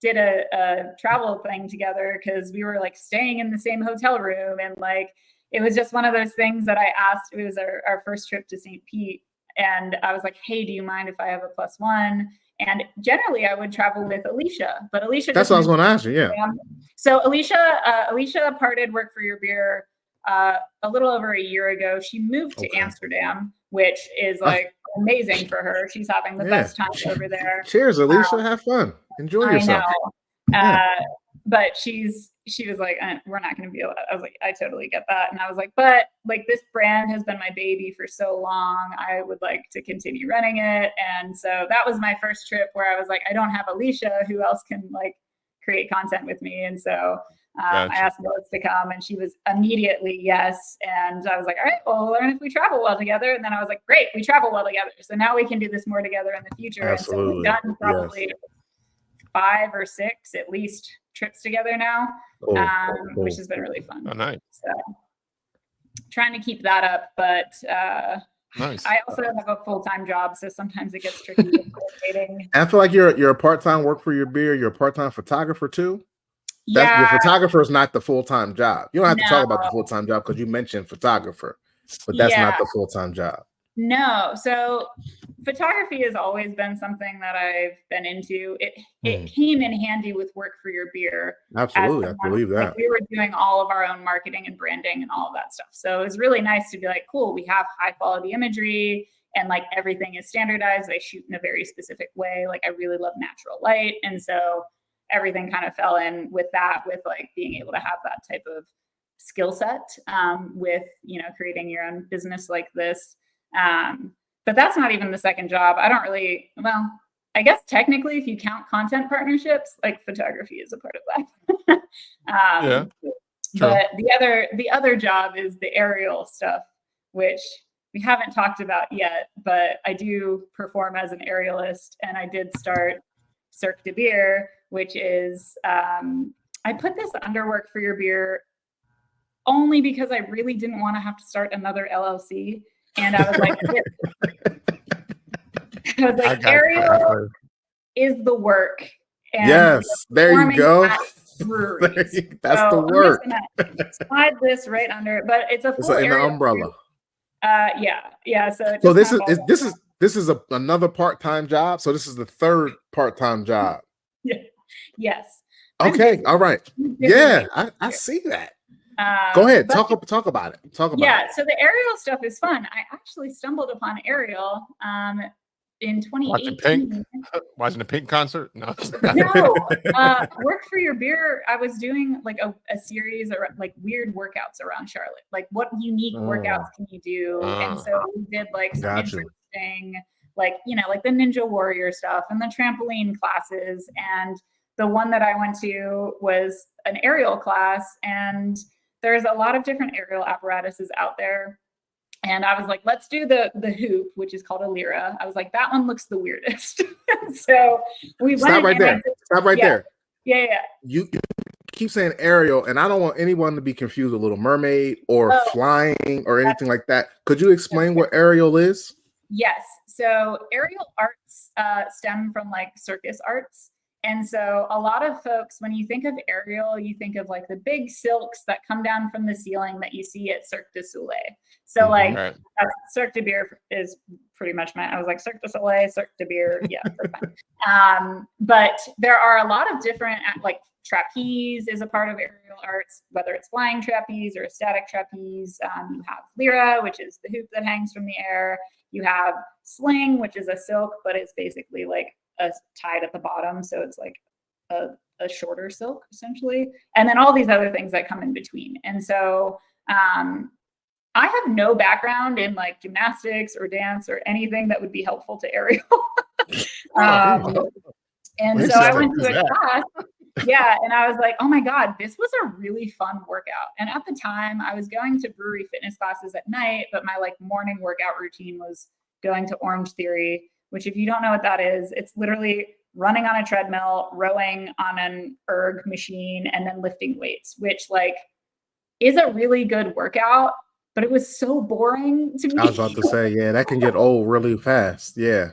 did a travel thing together because we were like staying in the same hotel room, and like it was just one of those things that I asked. It was our first trip to St. Pete, and I was like, hey, do you mind if I have a +1? And generally I would travel with Alicia, but Alicia, that's what I was going to ask you. Yeah. So Alicia parted Work for Your Beer a little over a year ago. She moved to Amsterdam, which is like amazing for her. She's having the best time over there. Cheers, Alicia. Have fun. Enjoy yourself. I know. But she was like, we're not going to be able to. I was like, I totally get that. And I was like, but like this brand has been my baby for so long. I would like to continue running it. And so that was my first trip where I was like, I don't have Alicia. Who else can like create content with me? And so I asked Melissa to come, and she was immediately yes. And I was like, all right, well, we'll learn if we travel well together. And then I was like, great, we travel well together. So now we can do this more together in the future. Absolutely. And so we've done probably 5 or 6 at least trips together now, which has been really fun. Oh, nice. So trying to keep that up, but nice. I also have a full-time job, so sometimes it gets tricky with coordinating. I feel like you're a part-time Work for Your Beer. You're a part-time photographer too. Yeah, your photographer is not the full-time job. You don't have to talk about the full-time job because you mentioned photographer, but that's not the full-time job. No, so photography has always been something that I've been into. It came in handy with Work for Your Beer. Absolutely, I believe that. Like, we were doing all of our own marketing and branding and all of that stuff. So it was really nice to be like, cool, we have high quality imagery and like everything is standardized. I shoot in a very specific way. Like I really love natural light. And so everything kind of fell in with that, with like being able to have that type of skill set with, you know, creating your own business like this. But that's not even the second job. I don't really, well, I guess technically if you count content partnerships, like photography is a part of that. But the other job is the aerial stuff, which we haven't talked about yet, but I do perform as an aerialist, and I did start Cirque du Biere, which is, I put this under Work for Your Beer only because I really didn't want to have to start another LLC. And I was like, aerial is the work. And yes, there you go. That's the work. Slide this right under it, but it's a full in the umbrella. Yeah. So this is another part-time job. So this is the third part-time job. Yeah. Yes. Okay. All right. Yeah, I see that. Go ahead. Talk about it. So the aerial stuff is fun. I actually stumbled upon aerial in 2018. Watching the Pink concert? No. Work for Your Beer. I was doing like a series of like weird workouts around Charlotte. Like what unique workouts can you do? And so we did like some interesting, like, you know, like the Ninja Warrior stuff and the trampoline classes. And the one that I went to was an aerial class, and there's a lot of different aerial apparatuses out there. And I was like, let's do the hoop, which is called a lyra. I was like, that one looks the weirdest. So we went. Stop right there. Stop right there. Yeah. You keep saying aerial, and I don't want anyone to be confused with Little Mermaid or flying or anything like that. Could you explain what aerial is? Yes. So aerial arts stem from like circus arts. And so a lot of folks, when you think of aerial, you think of like the big silks that come down from the ceiling that you see at Cirque du Soleil. So Cirque du Biere is pretty much I was like Cirque du Soleil, Cirque du Biere. Yeah. But there are a lot of different, like trapeze is a part of aerial arts, whether it's flying trapeze or a static trapeze. You have lyra, which is the hoop that hangs from the air. You have sling, which is a silk, but it's basically like tied at the bottom, so it's like a shorter silk essentially, and then all these other things that come in between. And so I have no background in like gymnastics or dance or anything that would be helpful to aerial. And so I went to a class, and I was like, oh my god, this was a really fun workout. And at the time I was going to brewery fitness classes at night, but my like morning workout routine was going to Orange Theory, which if you don't know what that is, it's literally running on a treadmill, rowing on an erg machine, and then lifting weights, which like is a really good workout, but it was so boring to me. I was about to say, yeah, that can get old really fast. Yeah.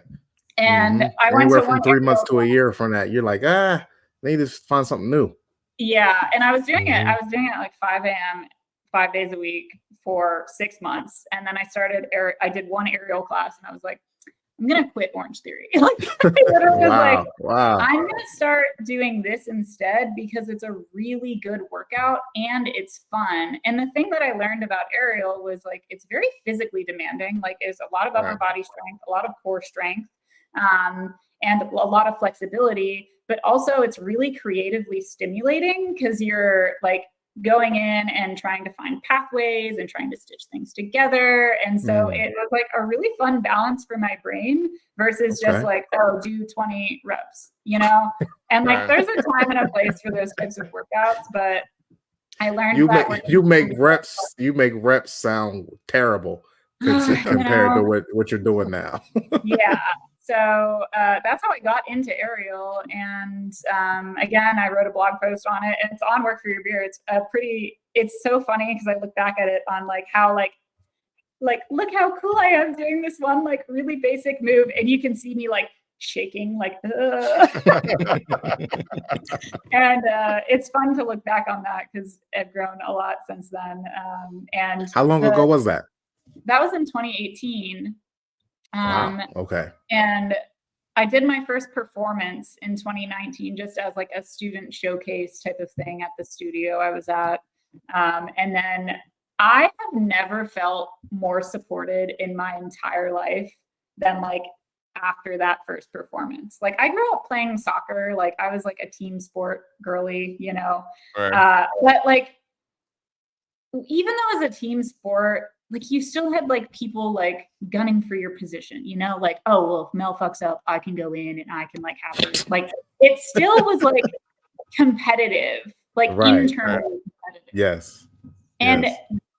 And I went anywhere to from 3 months to a year from that. You're like, They need to find something new. Yeah, and I was doing it. I was doing it at like 5 a.m. 5 days a week for 6 months, and then I did one aerial class, and I was like, I'm gonna quit Orange Theory. Like, I literally was like, I'm gonna start doing this instead because it's a really good workout and it's fun. And the thing that I learned about aerial was like it's very physically demanding. Like, it's a lot of upper body strength, a lot of core strength, and a lot of flexibility. But also, it's really creatively stimulating because you're like going in and trying to find pathways and trying to stitch things together. And so it was like a really fun balance for my brain versus just like, oh, do 20 reps, you know? And like, there's a time and a place for those types of workouts, but I learned you make reps sound terrible compared to what you're doing now. Yeah. So that's how I got into aerial. And again, I wrote a blog post on it, and it's on Work for Your Beer. It's so funny because I look back at it on like how like look how cool I am doing this one like really basic move, and you can see me like shaking like and it's fun to look back on that because I've grown a lot since then. And how long ago was that? That was in 2018. Okay. And I did my first performance in 2019 just as like a student showcase type of thing at the studio I was at. And then I have never felt more supported in my entire life than like after that first performance. Like, I grew up playing soccer. Like, I was like a team sport girly, you know, but like, even though it was a team sport, like you still had like people like gunning for your position, you know, like, oh, well, if Mel fucks up, I can go in and I can like have her. Like, it still was like competitive, like internally competitive. Yes. And it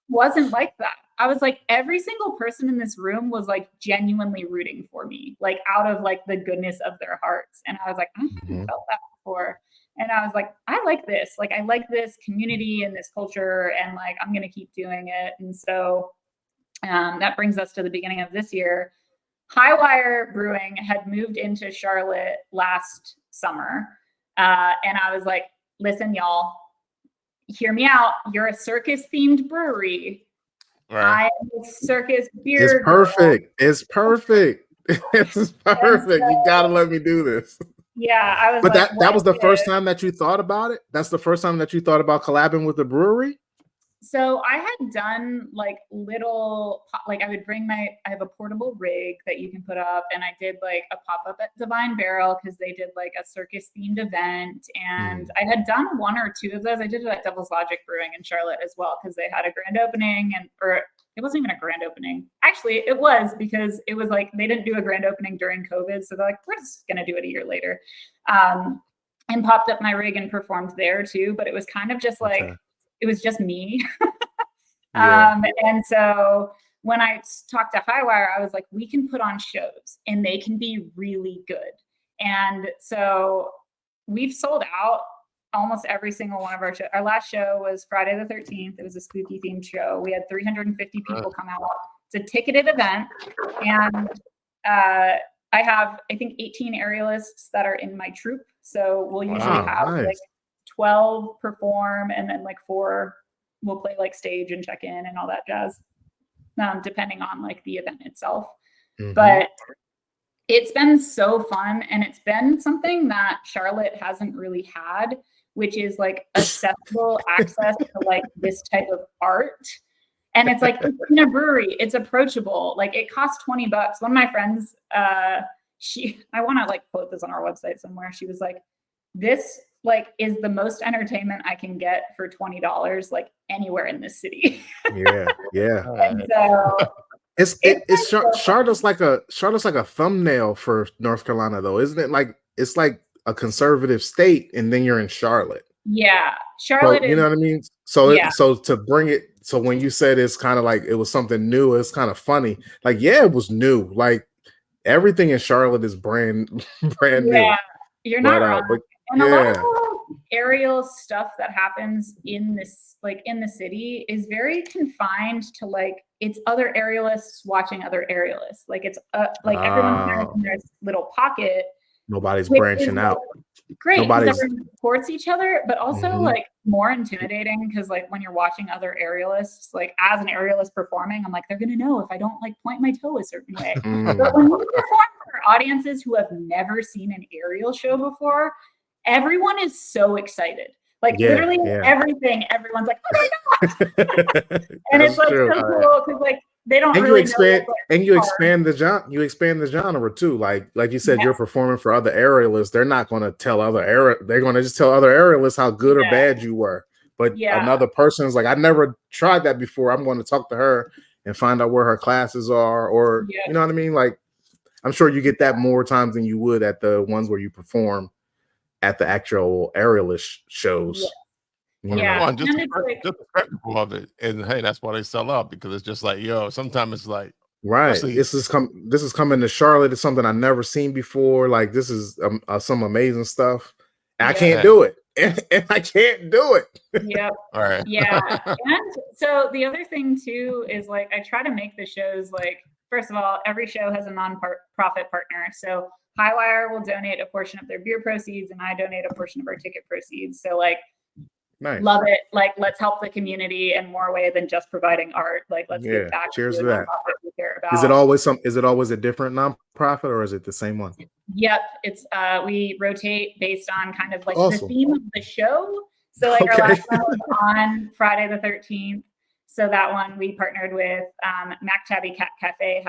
wasn't like that. I was like, every single person in this room was like genuinely rooting for me, like out of like the goodness of their hearts. And I was like, I haven't felt that before. And I was like, I like this. Like, I like this community and this culture, and like, I'm going to keep doing it. And so that brings us to the beginning of this year. Highwire Brewing had moved into Charlotte last summer. And I was like, listen, y'all, hear me out. You're a circus themed brewery. I am a circus beer. It's perfect. It's perfect. It's perfect. So, you gotta let me do this. Yeah, I was. But like, that was the first time that you thought about it. That's the first time that you thought about collabing with the brewery. So I had done like little, like I would bring I have a portable rig that you can put up, and I did like a pop-up at Divine Barrel because they did like a circus themed event, and I had done 1 or 2 of those. I did it at Devil's Logic Brewing in Charlotte as well because they had a grand opening, or it wasn't even a grand opening. Actually, it was, because it was like they didn't do a grand opening during COVID, so they're like, we're just gonna do it a year later, and popped up my rig and performed there too. But it was kind of just like. It was just me. And so when I talked to Highwire, I was like, we can put on shows and they can be really good. And so we've sold out almost every single one of our shows. Our last show was Friday the 13th. It was a spooky themed show. We had 350 people come out. It's a ticketed event. And I have, I think, 18 aerialists that are in my troupe. So we'll usually have like 12 perform, and then like 4 will play like stage and check in and all that jazz, depending on like the event itself. But it's been so fun, and it's been something that Charlotte hasn't really had, which is like accessible access to like this type of art. And it's like, it's in a brewery, it's approachable. Like, it costs $20. One of my friends, I want to like quote this on our website somewhere. She was like, this like is the most entertainment I can get for $20, like anywhere in this city. Yeah. And so Charlotte's like a thumbnail for North Carolina, though, isn't it? Like, it's like a conservative state, and then you're in Charlotte. Yeah, Charlotte. So, you know what I mean? So so to bring it, so when you said it's kind of like it was something new, it's kind of funny. Like, yeah, it was new. Like, everything in Charlotte is brand new. Yeah, you're not wrong. And a lot of aerial stuff that happens in this, like in the city, is very confined to like, it's other aerialists watching other aerialists. Like, it's like everyone's in their little pocket. Nobody's which branching is out. great because Nobody's everyone supports each other, but also Mhm. like more intimidating because like when you're watching other aerialists, like as an aerialist performing, I'm like, they're gonna know if I don't like point my toe a certain way. But when you perform for audiences who have never seen an aerial show before, everyone is so excited. Like literally everything, everyone's like, oh my God. And it's like true. so cool because like they don't And really you expand know and you expand the genre. You expand the genre too. Like you said, you're performing for other aerialists. They're not going to tell they're going to just tell other aerialists how good or bad you were. But another person's like, I never tried that before. I'm going to talk to her and find out where her classes are, or you know what I mean? Like, I'm sure you get that more times than you would at the ones where you perform at the actual aerialist shows. Yeah, just the spectacle of it, and hey, that's why they sell out, because it's just like, yo, sometimes it's like, right, this is coming to Charlotte. It's something I've never seen before. Like, this is some amazing stuff. I can't do it, and I can't do it. Yep. All right. Yeah. And so the other thing too is like I try to make the shows like, first of all, every show has a non-profit partner. So Highwire will donate a portion of their beer proceeds, and I donate a portion of our ticket proceeds. So like, nice. Love it. Like, let's help the community in more way than just providing art. Like, let's give back cheers to to that. we care about. Is it always a different nonprofit, or is it the same one? Yep. It's we rotate based on kind of like awesome. the theme of the show. So like our last one was on Friday the 13th. So that one we partnered with Mac Tabby Cat Cafe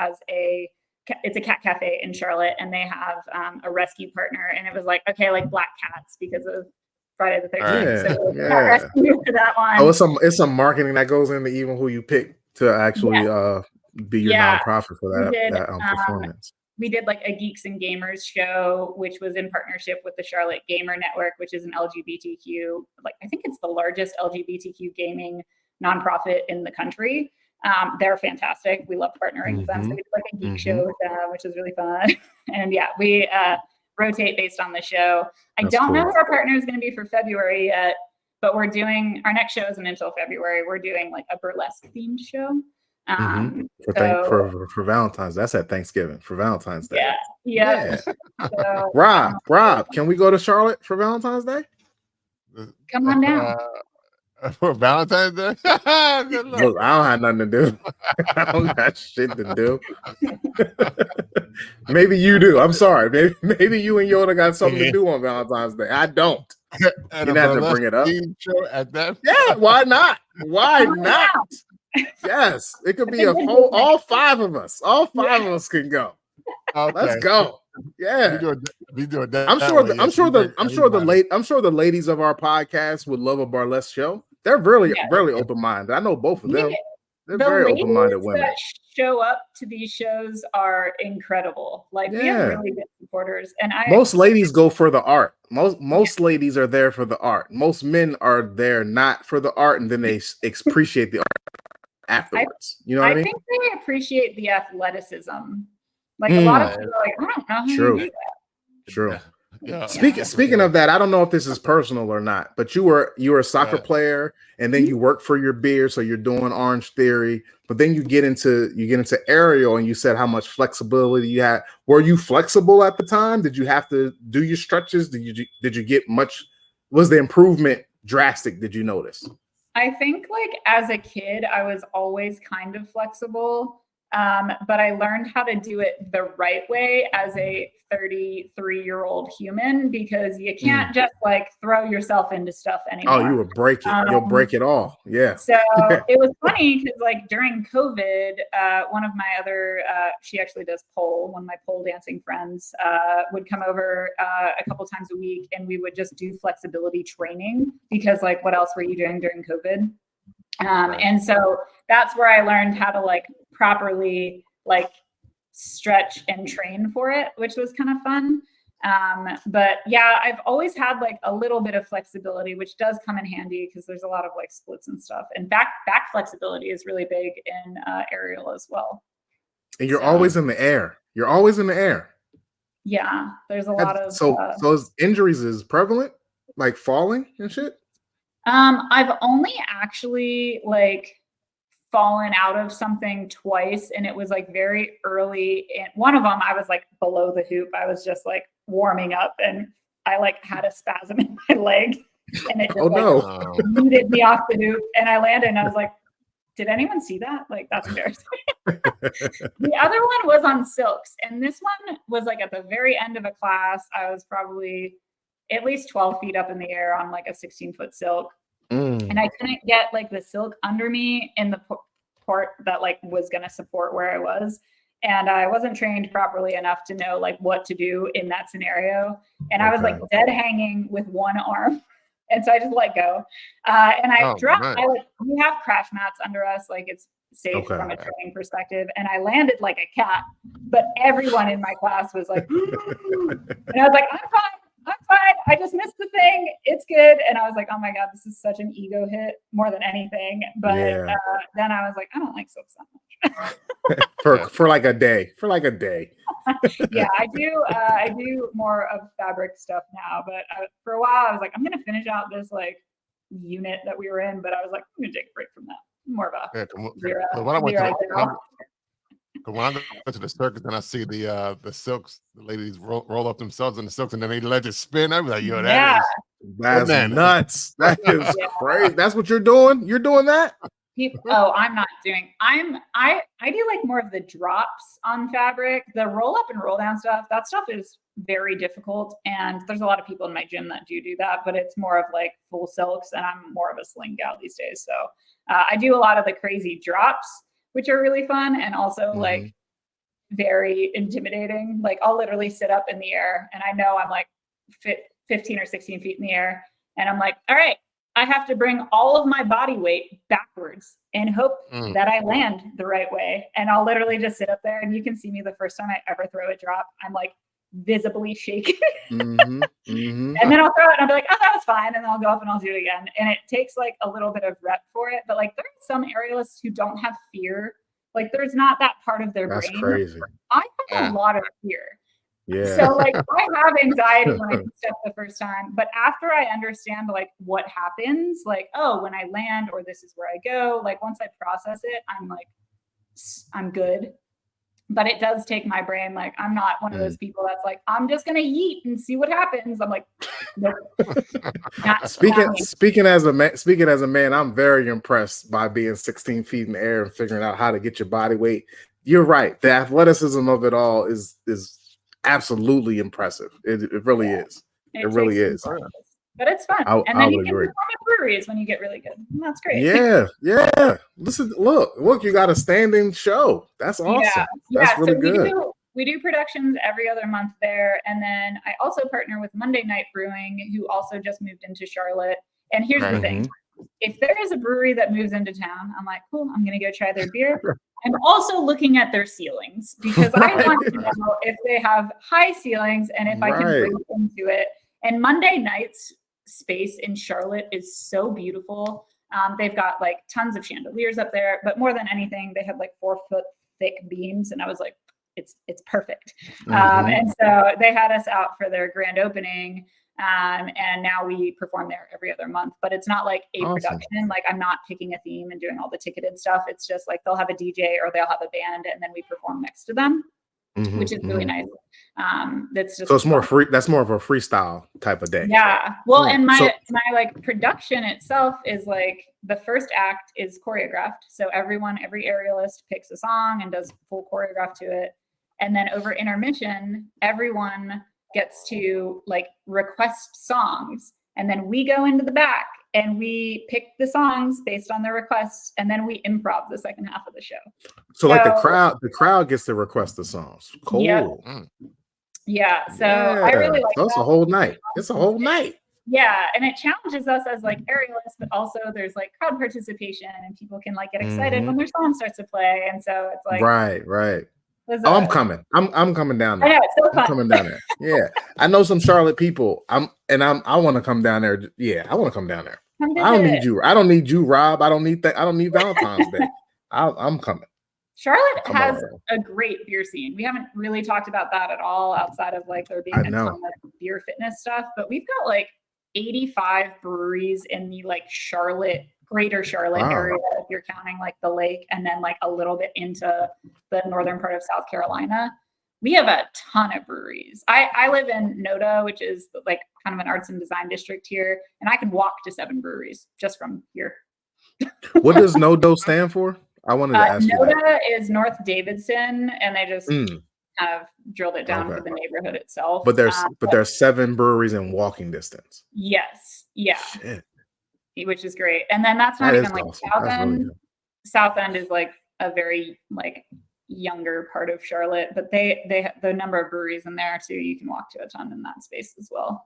it's a cat cafe in Charlotte, and they have a rescue partner, and it was like, okay, like black cats because of Friday the 13th. So for that one. Oh, it's some marketing that goes into even who you pick to actually be your nonprofit for that performance. We did like a Geeks and Gamers show, which was in partnership with the Charlotte Gamer Network, which is an LGBTQ, like I think it's the largest LGBTQ gaming nonprofit in the country. They're fantastic. We love partnering with them. So we did like a geek show with them, which is really fun. And we rotate based on the show. That's don't know who our partner is going to be for February yet, but we're doing, our next show isn't until February. We're doing like a burlesque themed show. For Valentine's. That's at Thanksgiving for Valentine's Day. Yeah. So, Rob, can we go to Charlotte for Valentine's Day? Come on down. For Valentine's Day? Look, I don't have nothing to do. I don't got shit to do. Maybe you do. I'm sorry. Maybe you and Yoda got something to do on Valentine's Day. I don't. You didn't have to bring it up. At that? Yeah, why not? Why not? Yes, it could be a whole. All five of us. All five of us can go. Okay. Let's go. Yeah, we do it that I'm sure the ladies of our podcast would love a burlesque show. They're really open-minded. I know both of them. They're very open-minded women. That show up to these shows are incredible. Like we have really good supporters, and most ladies go for the art. Most ladies are there for the art. Most men are there not for the art, and then they appreciate the art afterwards. You know what I mean? I think they appreciate the athleticism. Like a lot of people are like, I don't know how you do that. True. Yeah. Speaking of that, I don't know if this is personal or not, but you were a soccer player, and then you work for your beer, so you're doing Orange Theory, but then you get into aerial, and you said how much flexibility you had. Were you flexible at the time? Did you have to do your stretches? Did you get much? Was the improvement drastic? Did you notice? I think like as a kid, I was always kind of flexible. But I learned how to do it the right way as a 33-year-old human, because you can't just like throw yourself into stuff anymore. Oh, you will break it. You'll break it all. Yeah. So it was funny because like during COVID, one of my other, she actually does pole, one of my pole dancing friends would come over a couple times a week, and we would just do flexibility training because like what else were you doing during COVID? And so that's where I learned how to like properly like stretch and train for it, which was kind of fun. But yeah, I've always had like a little bit of flexibility, which does come in handy because there's a lot of like splits and stuff. And back flexibility is really big in aerial as well. And you're always in the air. You're always in the air. Yeah, there's a lot of so injuries is prevalent, like falling and shit. I've only actually like fallen out of something twice, and it was like very early. And one of them, I was like below the hoop. I was just like warming up and I like had a spasm in my leg and it just Oh no. yeeted me off the hoop and I landed and I was like, did anyone see that? Like, that's embarrassing. The other one was on silks. And this one was like at the very end of a class. I was probably at least 12 feet up in the air on like a 16-foot silk. And I couldn't get like the silk under me in the port that like was going to support where I was. And I wasn't trained properly enough to know like what to do in that scenario. And I was like dead hanging with one arm. And so I just let go. And I dropped, nice. We have crash mats under us. Like it's safe from a training perspective. And I landed like a cat, but everyone in my class was like, and I was like, I'm fine. I just missed the thing. It's good. And I was like, oh my God, this is such an ego hit more than anything. But then I was like, I don't like silks that much. for like a day. Yeah, I do more of fabric stuff now, but for a while I was like, I'm gonna finish out this like unit that we were in, but I was like, I'm gonna take a break from that. More of a when I go to the circus and I see the silks, the ladies roll up themselves in the silks and then they let it spin. I'm like, yo, that's nuts. That is crazy. That's what you're doing? You're doing that? I'm not doing. I do like more of the drops on fabric. The roll up and roll down stuff. That stuff is very difficult, and there's a lot of people in my gym that do that. But it's more of like full silks, and I'm more of a sling gal these days. So I do a lot of the crazy drops, which are really fun, and also like very intimidating. Like I'll literally sit up in the air, and I know I'm like 15 or 16 feet in the air, and I'm like, all right. I have to bring all of my body weight backwards and hope that I land the right way. And I'll literally just sit up there and you can see me the first time I ever throw a drop. I'm like visibly shaking. And then I'll throw it and I'll be like, oh, that was fine. And then I'll go up and I'll do it again. And it takes like a little bit of rep for it. But like there are some aerialists who don't have fear. Like there's not that part of their brain. That's crazy. I have a lot of fear. Yeah. So like I have anxiety when I step the first time, but after I understand like what happens, like, oh, when I land or this is where I go, like once I process it, I'm like, I'm good. But it does take my brain. Like I'm not one of those people that's like, I'm just going to yeet and see what happens. I'm like, nope. Speaking as a man, I'm very impressed by being 16 feet in the air and figuring out how to get your body weight. You're right. The athleticism of it all is absolutely impressive. It really is. It really is. But it's fun. And then you can perform at breweries when you get really good. And that's great. Yeah. Listen, look, you got a standing show. That's awesome. That's really good. We do productions every other month there. And then I also partner with Monday Night Brewing, who also just moved into Charlotte. And here's the thing. If there is a brewery that moves into town, I'm like, cool, I'm going to go try their beer. I'm also looking at their ceilings because I want to know if they have high ceilings and if I can break into it. And Monday night's space in Charlotte is so beautiful. They've got like tons of chandeliers up there, but more than anything, they have like 4-foot thick beams. And I was like, it's perfect. And so they had us out for their grand opening. And now we perform there every other month, but it's not like a production. Like I'm not picking a theme and doing all the ticketed stuff. It's just like they'll have a DJ or they'll have a band and then we perform next to them, which is really nice. That's just so it's more free. That's more of a freestyle type of day. Yeah. Well, and my like production itself is like the first act is choreographed. So every aerialist picks a song and does full choreograph to it. And then over intermission, everyone gets to like request songs, and then we go into the back and we pick the songs based on their requests, and then we improv the second half of the show. So like the crowd gets to request the songs. Cool. Yeah. So I really like. So it's a whole night. It's a whole night. Yeah, and it challenges us as like aerialists, but also there's like crowd participation, and people can like get excited when their song starts to play, and so it's like right. I'm coming. I'm coming down there. I know, it's so fun. I'm coming down there. Yeah, I know some Charlotte people. I want to come down there. Yeah, I want to come down there. I don't need you. I don't need you, Rob. I don't need that. I don't need Valentine's Day. I'm coming. Charlotte has a great beer scene. We haven't really talked about that at all outside of like there being a ton of beer fitness stuff, but we've got like 85 breweries in the like greater Charlotte area, if you're counting like the lake and then like a little bit into the northern part of South Carolina. We have a ton of breweries. I live in Noda, which is like kind of an arts and design district here, and I can walk to 7 breweries just from here. What does NoDo stand for? I wanted to ask you that. Noda is North Davidson, and they just kind of drilled it down Okay. for the neighborhood itself. But there's 7 breweries in walking distance. Yes, yeah, Shit. which is great. And then that's not That even is like awesome. South That's End. really good. South End is like a very like younger part of Charlotte, but they the number of breweries in there too. You can walk to a ton in that space as well.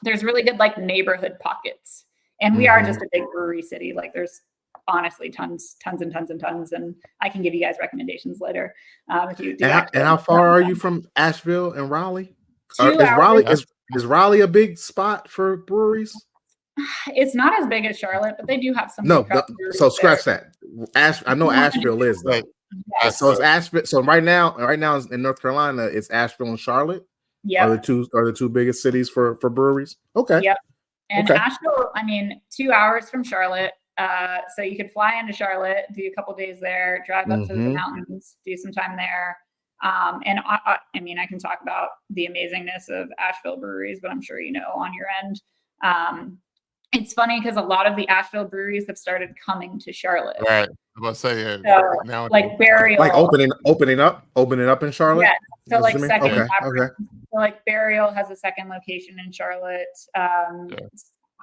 There's really good like neighborhood pockets, and we are just a big brewery city. Like there's honestly tons and tons, and I can give you guys recommendations later. If you do and how far are you from Asheville and Raleigh? 2 hours. Is Raleigh a big spot for breweries? It's not as big as Charlotte, but they do have some. So scratch that. I know Asheville is though. Yes. So it's Asheville. So right now in North Carolina, it's Asheville and Charlotte. Yeah, are the two biggest cities for breweries. Okay. Yep. And Asheville, I mean, 2 hours from Charlotte. So you could fly into Charlotte, do a couple days there, drive up to the mountains, do some time there. And I mean, I can talk about the amazingness of Asheville breweries, but I'm sure you know on your end. It's funny because a lot of the Asheville breweries have started coming to Charlotte. Right. I'm about to say so, now, like Burial, like opening up in Charlotte. Yeah. So like second. Okay. So like Burial has a second location in Charlotte.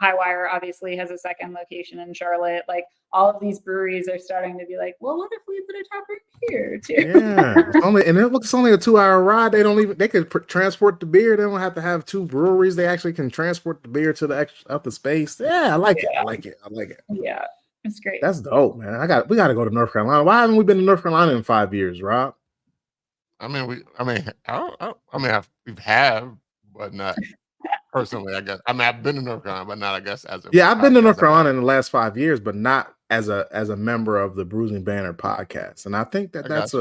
Highwire obviously has a second location in Charlotte. Like all of these breweries are starting to be like, well, what if we put a tap room here too? Yeah, it's only a 2-hour ride. They could transport the beer. They don't have to have 2 breweries. They actually can transport the beer to out the space. Yeah, I like it. Yeah, it's great. That's dope, man. We got to go to North Carolina. Why haven't we been to North Carolina in 5 years, Rob? We have, but not personally, I guess. I mean, I've been to North Carolina, but not, I guess, as a I've been to North Carolina in the last 5 years, but not as a member of the Bruising Banner podcast. And I think that's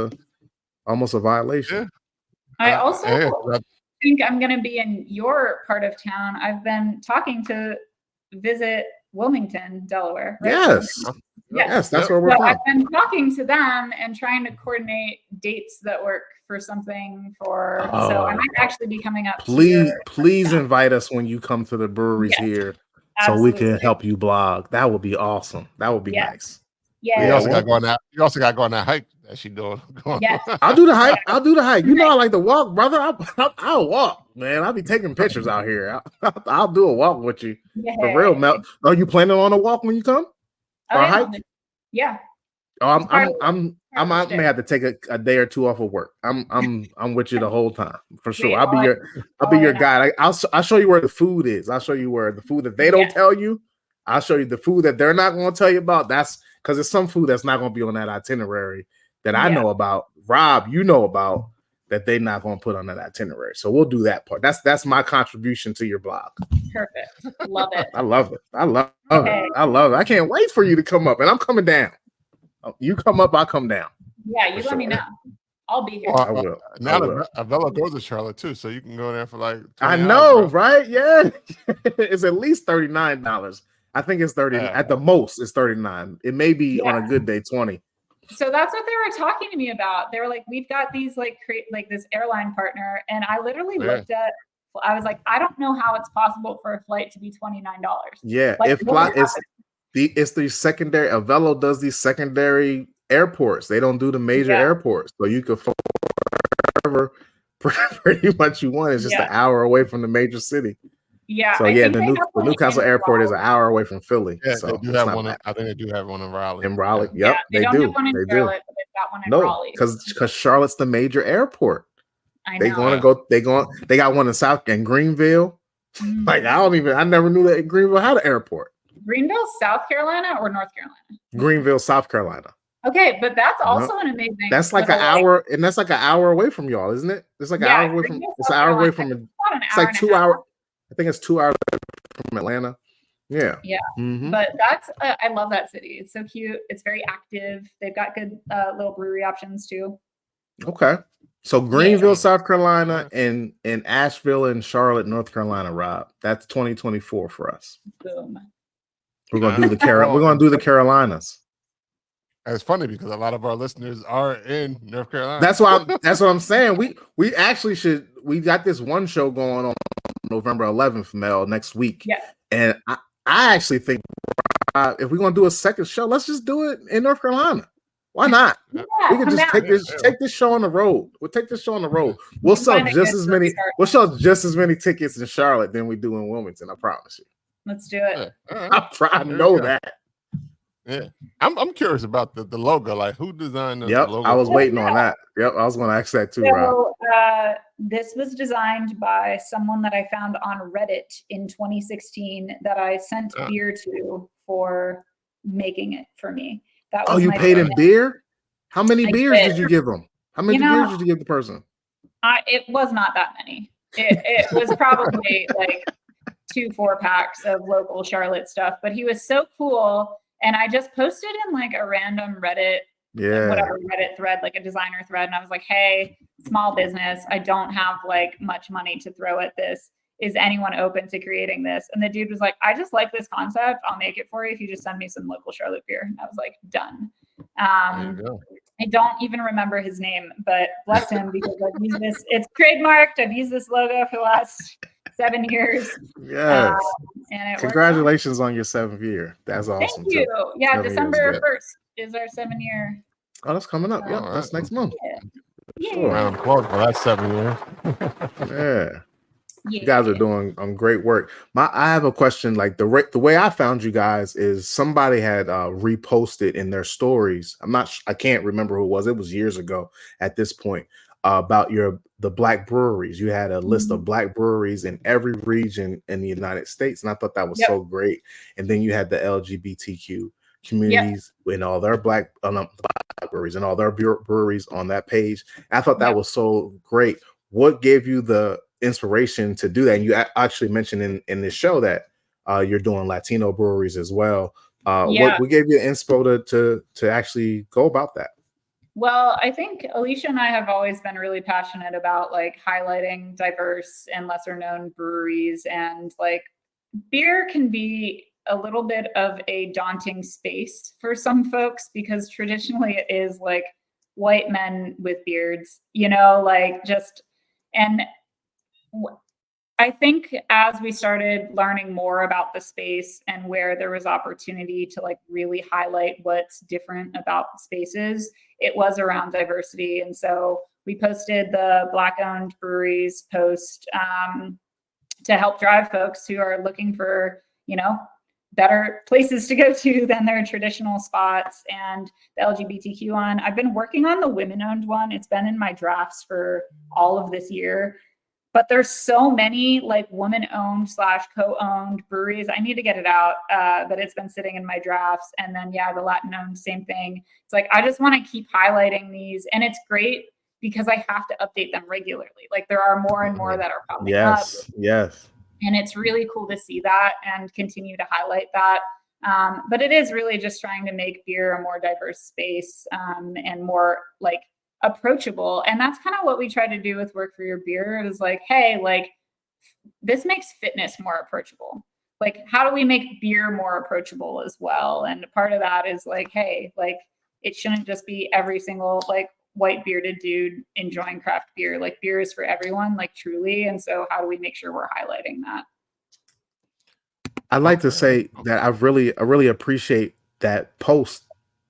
almost a violation. Yeah. I also think I'm going to be in your part of town. I've been talking to visit Wilmington, Delaware. Right? Yes, that's where we're from. I've been talking to them and trying to coordinate dates that work for something so I might actually be coming up. Please invite us when you come to the breweries here, so we can help you blog. That would be awesome. That would be nice. Yeah. You also got to go on that hike that she doing. I'll do the hike. You know I like to walk, brother. I'll walk, man. I'll be taking pictures out here. I'll do a walk with you. For real, Mel. Are you planning on a walk when you come? Or a hike? Yeah. Oh, I may have to take a day or 2 off of work. I'm with you the whole time for sure. I'll be your guide. I'll show you where the food is. I'll show you where the food that they don't tell you. I'll show you the food that they're not going to tell you about. That's because it's some food that's not going to be on that itinerary that I know about. Rob, you know about that they're not going to put on that itinerary. So we'll do that part. That's my contribution to your blog. Perfect. Love it. I love it. I love it. I can't wait for you to come up, and I'm coming down. You come up, I'll come down. Yeah, you let me know. I'll be here. I will. Now Avella goes to Charlotte too, so you can go there for like. I know, right? Yeah, it's at least $39. I think it's 30. At the most, it's 39. It may be on a good day 20. So that's what they were talking to me about. They were like, "We've got these like this airline partner," and I literally looked at. I was like, I don't know how it's possible for a flight to be $29. Yeah, it's the secondary. Avella does these secondary airports. They don't do the major airports, so you could fly wherever pretty much you want. It's just an hour away from the major city. Yeah. So the Newcastle Airport is an hour away from Philly. Yeah, so they do have one. I think they do have one in Raleigh. In Raleigh, yep, they do. Have one in Charlotte, but they've got one in Raleigh. because Charlotte's the major airport. I know. They got one in Greenville. Like I never knew that Greenville had an airport. Greenville, South Carolina or North Carolina? Greenville, South Carolina. Okay, but that's also an amazing. That's like an hour, and that's like an hour away from y'all, isn't it? It's like an hour away from. It's an hour away from. It's like 2 hours. I think it's 2 hours from Atlanta. Yeah. Yeah. But that's I love that city. It's so cute. It's very active. They've got good little brewery options too. Okay. So Greenville, South Carolina, and Asheville and Charlotte, North Carolina, Rob. That's 2024 for us. Boom. We're gonna do the Carolinas. It's funny because a lot of our listeners are in North Carolina. That's what I'm saying. We actually should. We got this one show going on November 11th, Mel, next week. Yeah. And I actually think if we're gonna do a second show, let's just do it in North Carolina. Why not? Yeah, We can just take this show on the road. We'll take this show on the road. We'll sell just as many. We'll sell just as many tickets in Charlotte than we do in Wilmington. I promise you. Let's do it. I know that. Yeah, I'm curious about the logo. Like, who designed the logo? I was waiting on that. Yep, I was going to ask that too, Rob. This was designed by someone that I found on Reddit in 2016 that I sent beer to for making it for me. That was you paid in beer? How many beers did you give them? How many beers did you give the person? It was not that many. It was probably like 2 4-packs of local Charlotte stuff, but he was so cool. And I just posted in like a random Reddit, whatever Reddit thread, like a designer thread. And I was like, hey, small business, I don't have like much money to throw at this. Is anyone open to creating this? And the dude was like, I just like this concept. I'll make it for you if you just send me some local Charlotte beer. And I was like, done. I don't even remember his name, but bless him because I've used this. It's trademarked. I've used this logo for the last 7 years. Yes. And congratulations on your 7th year. That's awesome. Thank you. Yeah, December 1st is our 7-year. Oh, that's coming up. Yeah, that's next month. Yeah. Sure. Round of applause for that 7 years. Yeah. You guys are doing great work. I have a question. Like the way I found you guys is somebody had reposted in their stories. I can't remember who it was. It was years ago at this point about the black breweries. You had a list of black breweries in every region in the United States, and I thought that was so great. And then you had the LGBTQ communities and all their black breweries and all their breweries on that page. And I thought that was so great. What gave you the inspiration to do that? And you actually mentioned in this show that you're doing Latino breweries as well. What gave you inspo to actually go about that? Well, I think Alicia and I have always been really passionate about like highlighting diverse and lesser known breweries, and like beer can be a little bit of a daunting space for some folks because traditionally it is like white men with beards, like just, and I think as we started learning more about the space and where there was opportunity to like really highlight what's different about spaces, it was around diversity. And so we posted the Black-owned breweries post to help drive folks who are looking for, better places to go to than their traditional spots. And the LGBTQ one, I've been working on the women-owned one. It's been in my drafts for all of this year. But there's so many like woman-owned / co-owned breweries. I need to get it out, but it's been sitting in my drafts. And then, the Latin-owned, same thing. It's like, I just want to keep highlighting these. And it's great because I have to update them regularly. Like there are more and more that are popping up. Yes. And it's really cool to see that and continue to highlight that. But it is really just trying to make beer a more diverse space and more like approachable. And that's kind of what we try to do with Work for Your Beer is like, hey, like this makes fitness more approachable. Like, how do we make beer more approachable as well? And part of that is like, hey, like it shouldn't just be every single like white bearded dude enjoying craft beer. Like beer is for everyone, like truly. And so how do we make sure we're highlighting that? I'd like to say that I really appreciate that post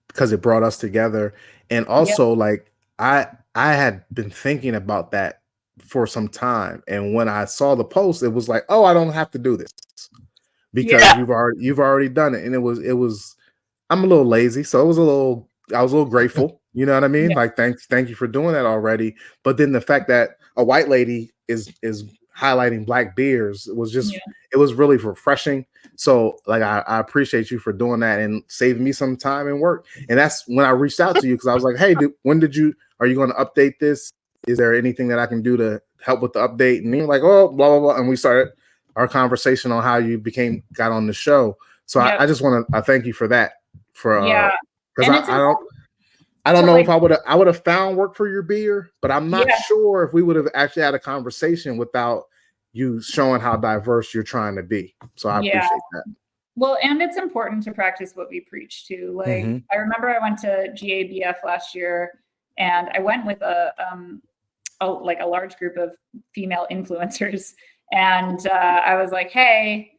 because it brought us together. And also like I had been thinking about that for some time. And when I saw the post, it was like, oh, I don't have to do this because you've already done it. And it was I'm a little lazy. So I was a little grateful. You know what I mean? Yeah. Like, thank you for doing that already. But then the fact that a white lady is highlighting black beers was just, it was really refreshing. So like, I appreciate you for doing that and saving me some time and work. And that's when I reached out to you because I was like, hey, are you going to update this? Is there anything that I can do to help with the update? And you're like, oh, blah, blah, blah. And we started our conversation on how you got on the show. So I just want to thank you for that. Because I don't know if I would have found Work for Your Beer, but I'm not sure if we would have actually had a conversation without you showing how diverse you're trying to be. So I appreciate that. Well, and it's important to practice what we preach too. Like I remember I went to GABF last year, and I went with a large group of female influencers, and I was like, hey,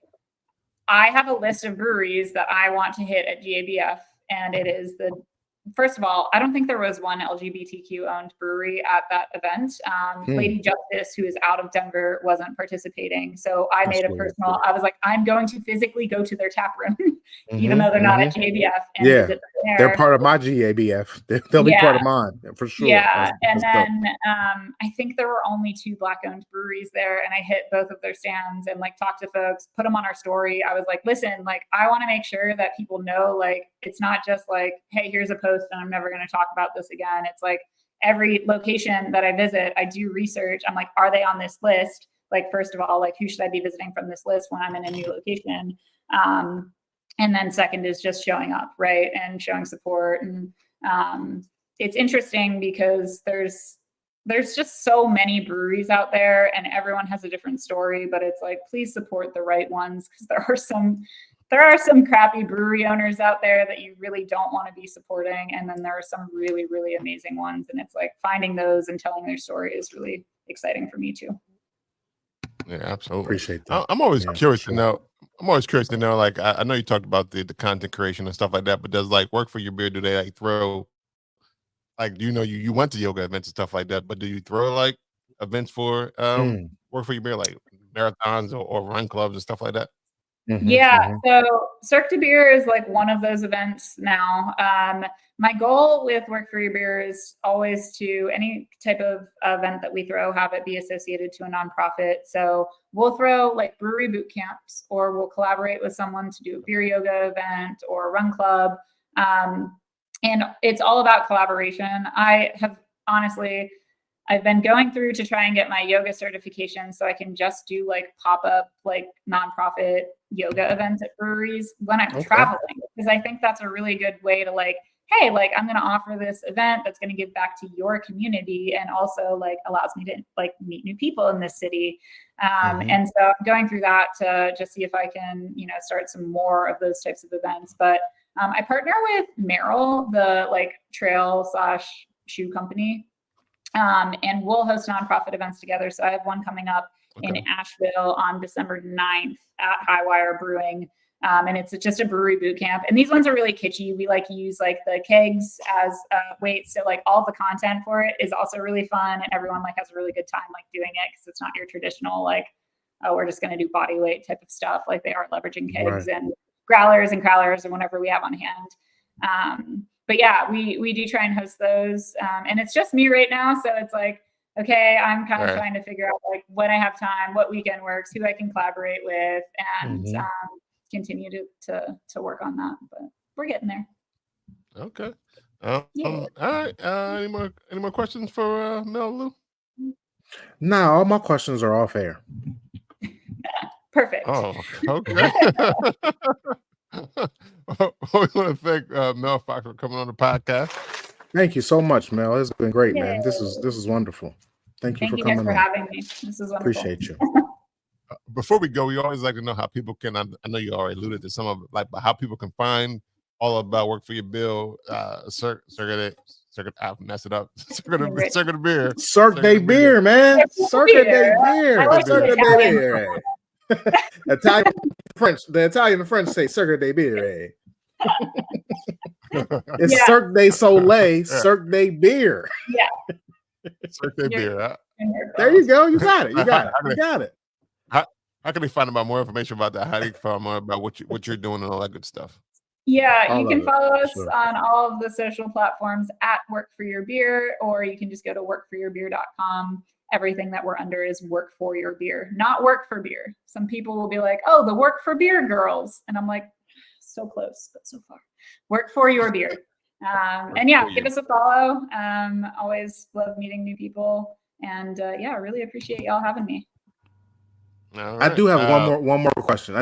I have a list of breweries that I want to hit at GABF, and it is first of all, I don't think there was one LGBTQ owned brewery at that event. Lady Justice, who is out of Denver, wasn't participating. So I made a personal, I was like, I'm going to physically go to their tap room, even though they're not at GABF, and visit them there. They're part of my GABF. They'll be part of mine for sure. Yeah. And then I think there were only 2 Black owned breweries there, and I hit both of their stands and like talked to folks, put them on our story. I was like, listen, like I want to make sure that people know, like, it's not just like, hey, here's a post and I'm never going to talk about this again. It's like every location that I visit, I do research. I'm like, are they on this list? Like, first of all, like who should I be visiting from this list when I'm in a new location? And then second is just showing up, right? And showing support. And it's interesting because there's just so many breweries out there and everyone has a different story, but it's like, please support the right ones, because there are some crappy brewery owners out there that you really don't want to be supporting. And then there are some really, really amazing ones. And it's like finding those and telling their story is really exciting for me too. Yeah, absolutely. Appreciate that. I'm always curious to know. I'm always curious to know, like, I know you talked about the content creation and stuff like that, but does like Work for Your Beer, do they like throw, like, do you know you went to yoga events and stuff like that, but do you throw like events for Work for Your Beer, like marathons or run clubs and stuff like that? So Cirque du Biere is like one of those events now. My goal with Work for Your Beer is always to any type of event that we throw, have it be associated to a nonprofit. So we'll throw like brewery boot camps, or we'll collaborate with someone to do a beer yoga event or a run club. And it's all about collaboration. I've been going through to try and get my yoga certification so I can just do like pop-up, like nonprofit yoga events at breweries when I'm traveling, because I think that's a really good way to like, hey, like I'm going to offer this event that's going to give back to your community and also like allows me to like meet new people in this city. And so I'm going through that to just see if I can, start some more of those types of events. But I partner with Merrill, the like trail/shoe company. And we'll host nonprofit events together. So I have one coming up in Asheville on December 9th at Highwire Brewing. And it's just a brewery boot camp. And these ones are really kitschy. We like use like the kegs as weights. So like all the content for it is also really fun. And everyone like has a really good time like doing it, because it's not your traditional like, oh, we're just going to do body weight type of stuff. Like they are leveraging kegs and growlers and crowlers or whatever we have on hand. But yeah, we do try and host those. And it's just me right now. So it's like, okay, I'm kind of trying to figure out like when I have time, what weekend works, who I can collaborate with, and continue to work on that. But we're getting there. Okay. All right. Any more questions for Mel, Lou? No, all my questions are off air. Perfect. Oh, okay. We want to thank Mel Fox for coming on the podcast. Thank you so much, Mel. It's been great, man. This is wonderful. Thank you for coming guys for having me. This is wonderful. Appreciate you. Before we go, we always like to know how people can. I know you already alluded to some of it, like, but how people can find all about Work for Your Bill, Cirque. I messed it up. Cirque du Biere. Cirque du Biere, man. Cirque du Biere. Cirque du Biere. Italian, French. The Italian and French say Cirque du Biere. It's Cirque du Soleil, Cirque du Biere. Yeah. Cirque du Biere. There you go. You got it. You got it. How can they find out more information about that? How do you find more about what you're doing and all that good stuff? Yeah, you can follow us on all of the social platforms at Work for Your Beer, or you can just go to workforyourbeer.com. Everything that we're under is Work for Your Beer, not Work for Beer. Some people will be like, oh, the Work for Beer girls. And I'm like, so close, but so far. Work for Your Beer. And yeah, give us a follow. Always love meeting new people. And yeah, really appreciate y'all having me. Right. I do have one more question.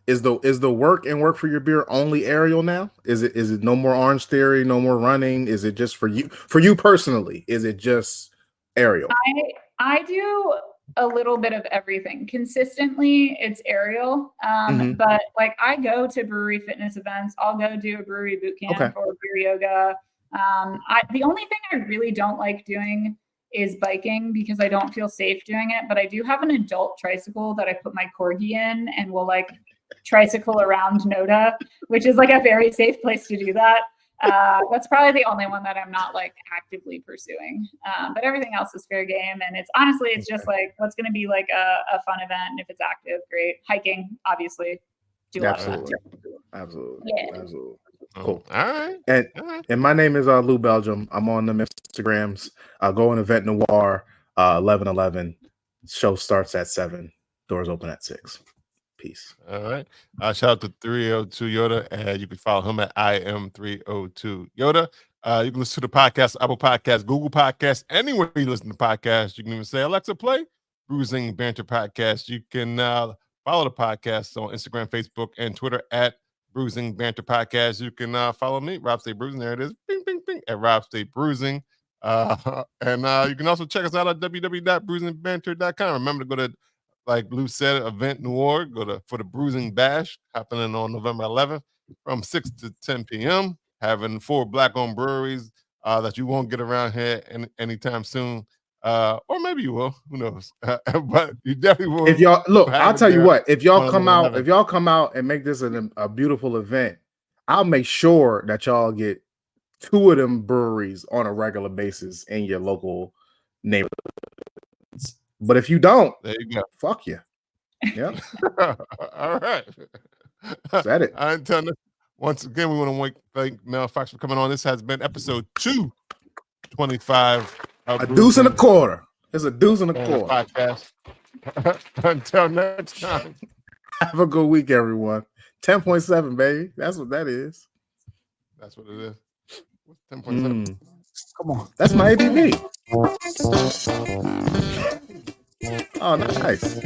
Is the Work and Work for Your Beer only aerial now? Is it no more Orange Theory, no more running? Is it just for you personally? Is it just aerial? I do a little bit of everything. Consistently, it's aerial. Mhm. But like I go to brewery fitness events. I'll go do a brewery boot camp Okay. or beer yoga. The only thing I really don't like doing is biking because I don't feel safe doing it. But I do have an adult tricycle that I put my corgi in and will like tricycle around Noda, which is like a very safe place to do that. That's probably the only one that I'm not like actively pursuing. But everything else is fair game. And it's honestly, it's just like what's going to be like a fun event. And if it's active, great. Hiking, obviously. Do a lot of Absolutely. that. Absolutely. Yeah. Absolutely. Oh, Cool. all right. And All right. and my name is Lou Belgium. I'm on the Instagrams. Go on Event Noir 11:11. Show starts at 7. Doors open at 6. Peace. All right. Shout out to 302 Yoda, and you can follow him at IM302 Yoda. You can listen to the podcast, Apple Podcasts, Google Podcasts, anywhere you listen to podcasts. You can even say, Alexa, play Bruising Banter Podcast. You can follow the podcast on Instagram, Facebook, and Twitter at Bruising Banter Podcast. You can follow me, Rob State Bruising. There it is. Bing, bing, bing, at Rob State Bruising. And you can also check us out at www.bruisingbanter.com. Remember to go to, like Lou said, Event Noir. Go for the Bruising Bash happening on November 11th from 6 to 10 p.m. Having 4 Black-owned breweries that you won't get around here anytime soon. Or maybe you will. Who knows? But you definitely will. If y'all look, I'll tell you what. If y'all on come November out, 11th. if y'all come out and make this a beautiful event, I'll make sure that y'all get 2 of them breweries on a regular basis in your local neighborhoods. But if you don't, There you go. fuck you. Yeah. All right. Said it. Until once again, we want to thank Mel Fox for coming on. This has been episode 225. A deuce and a quarter. It's a deuce and a quarter. Podcast. Until next time. Have a good week, everyone. 10.7, baby. That's what that is. That's what it is. What's 10.7? Come on. That's my ABV. Oh, nice.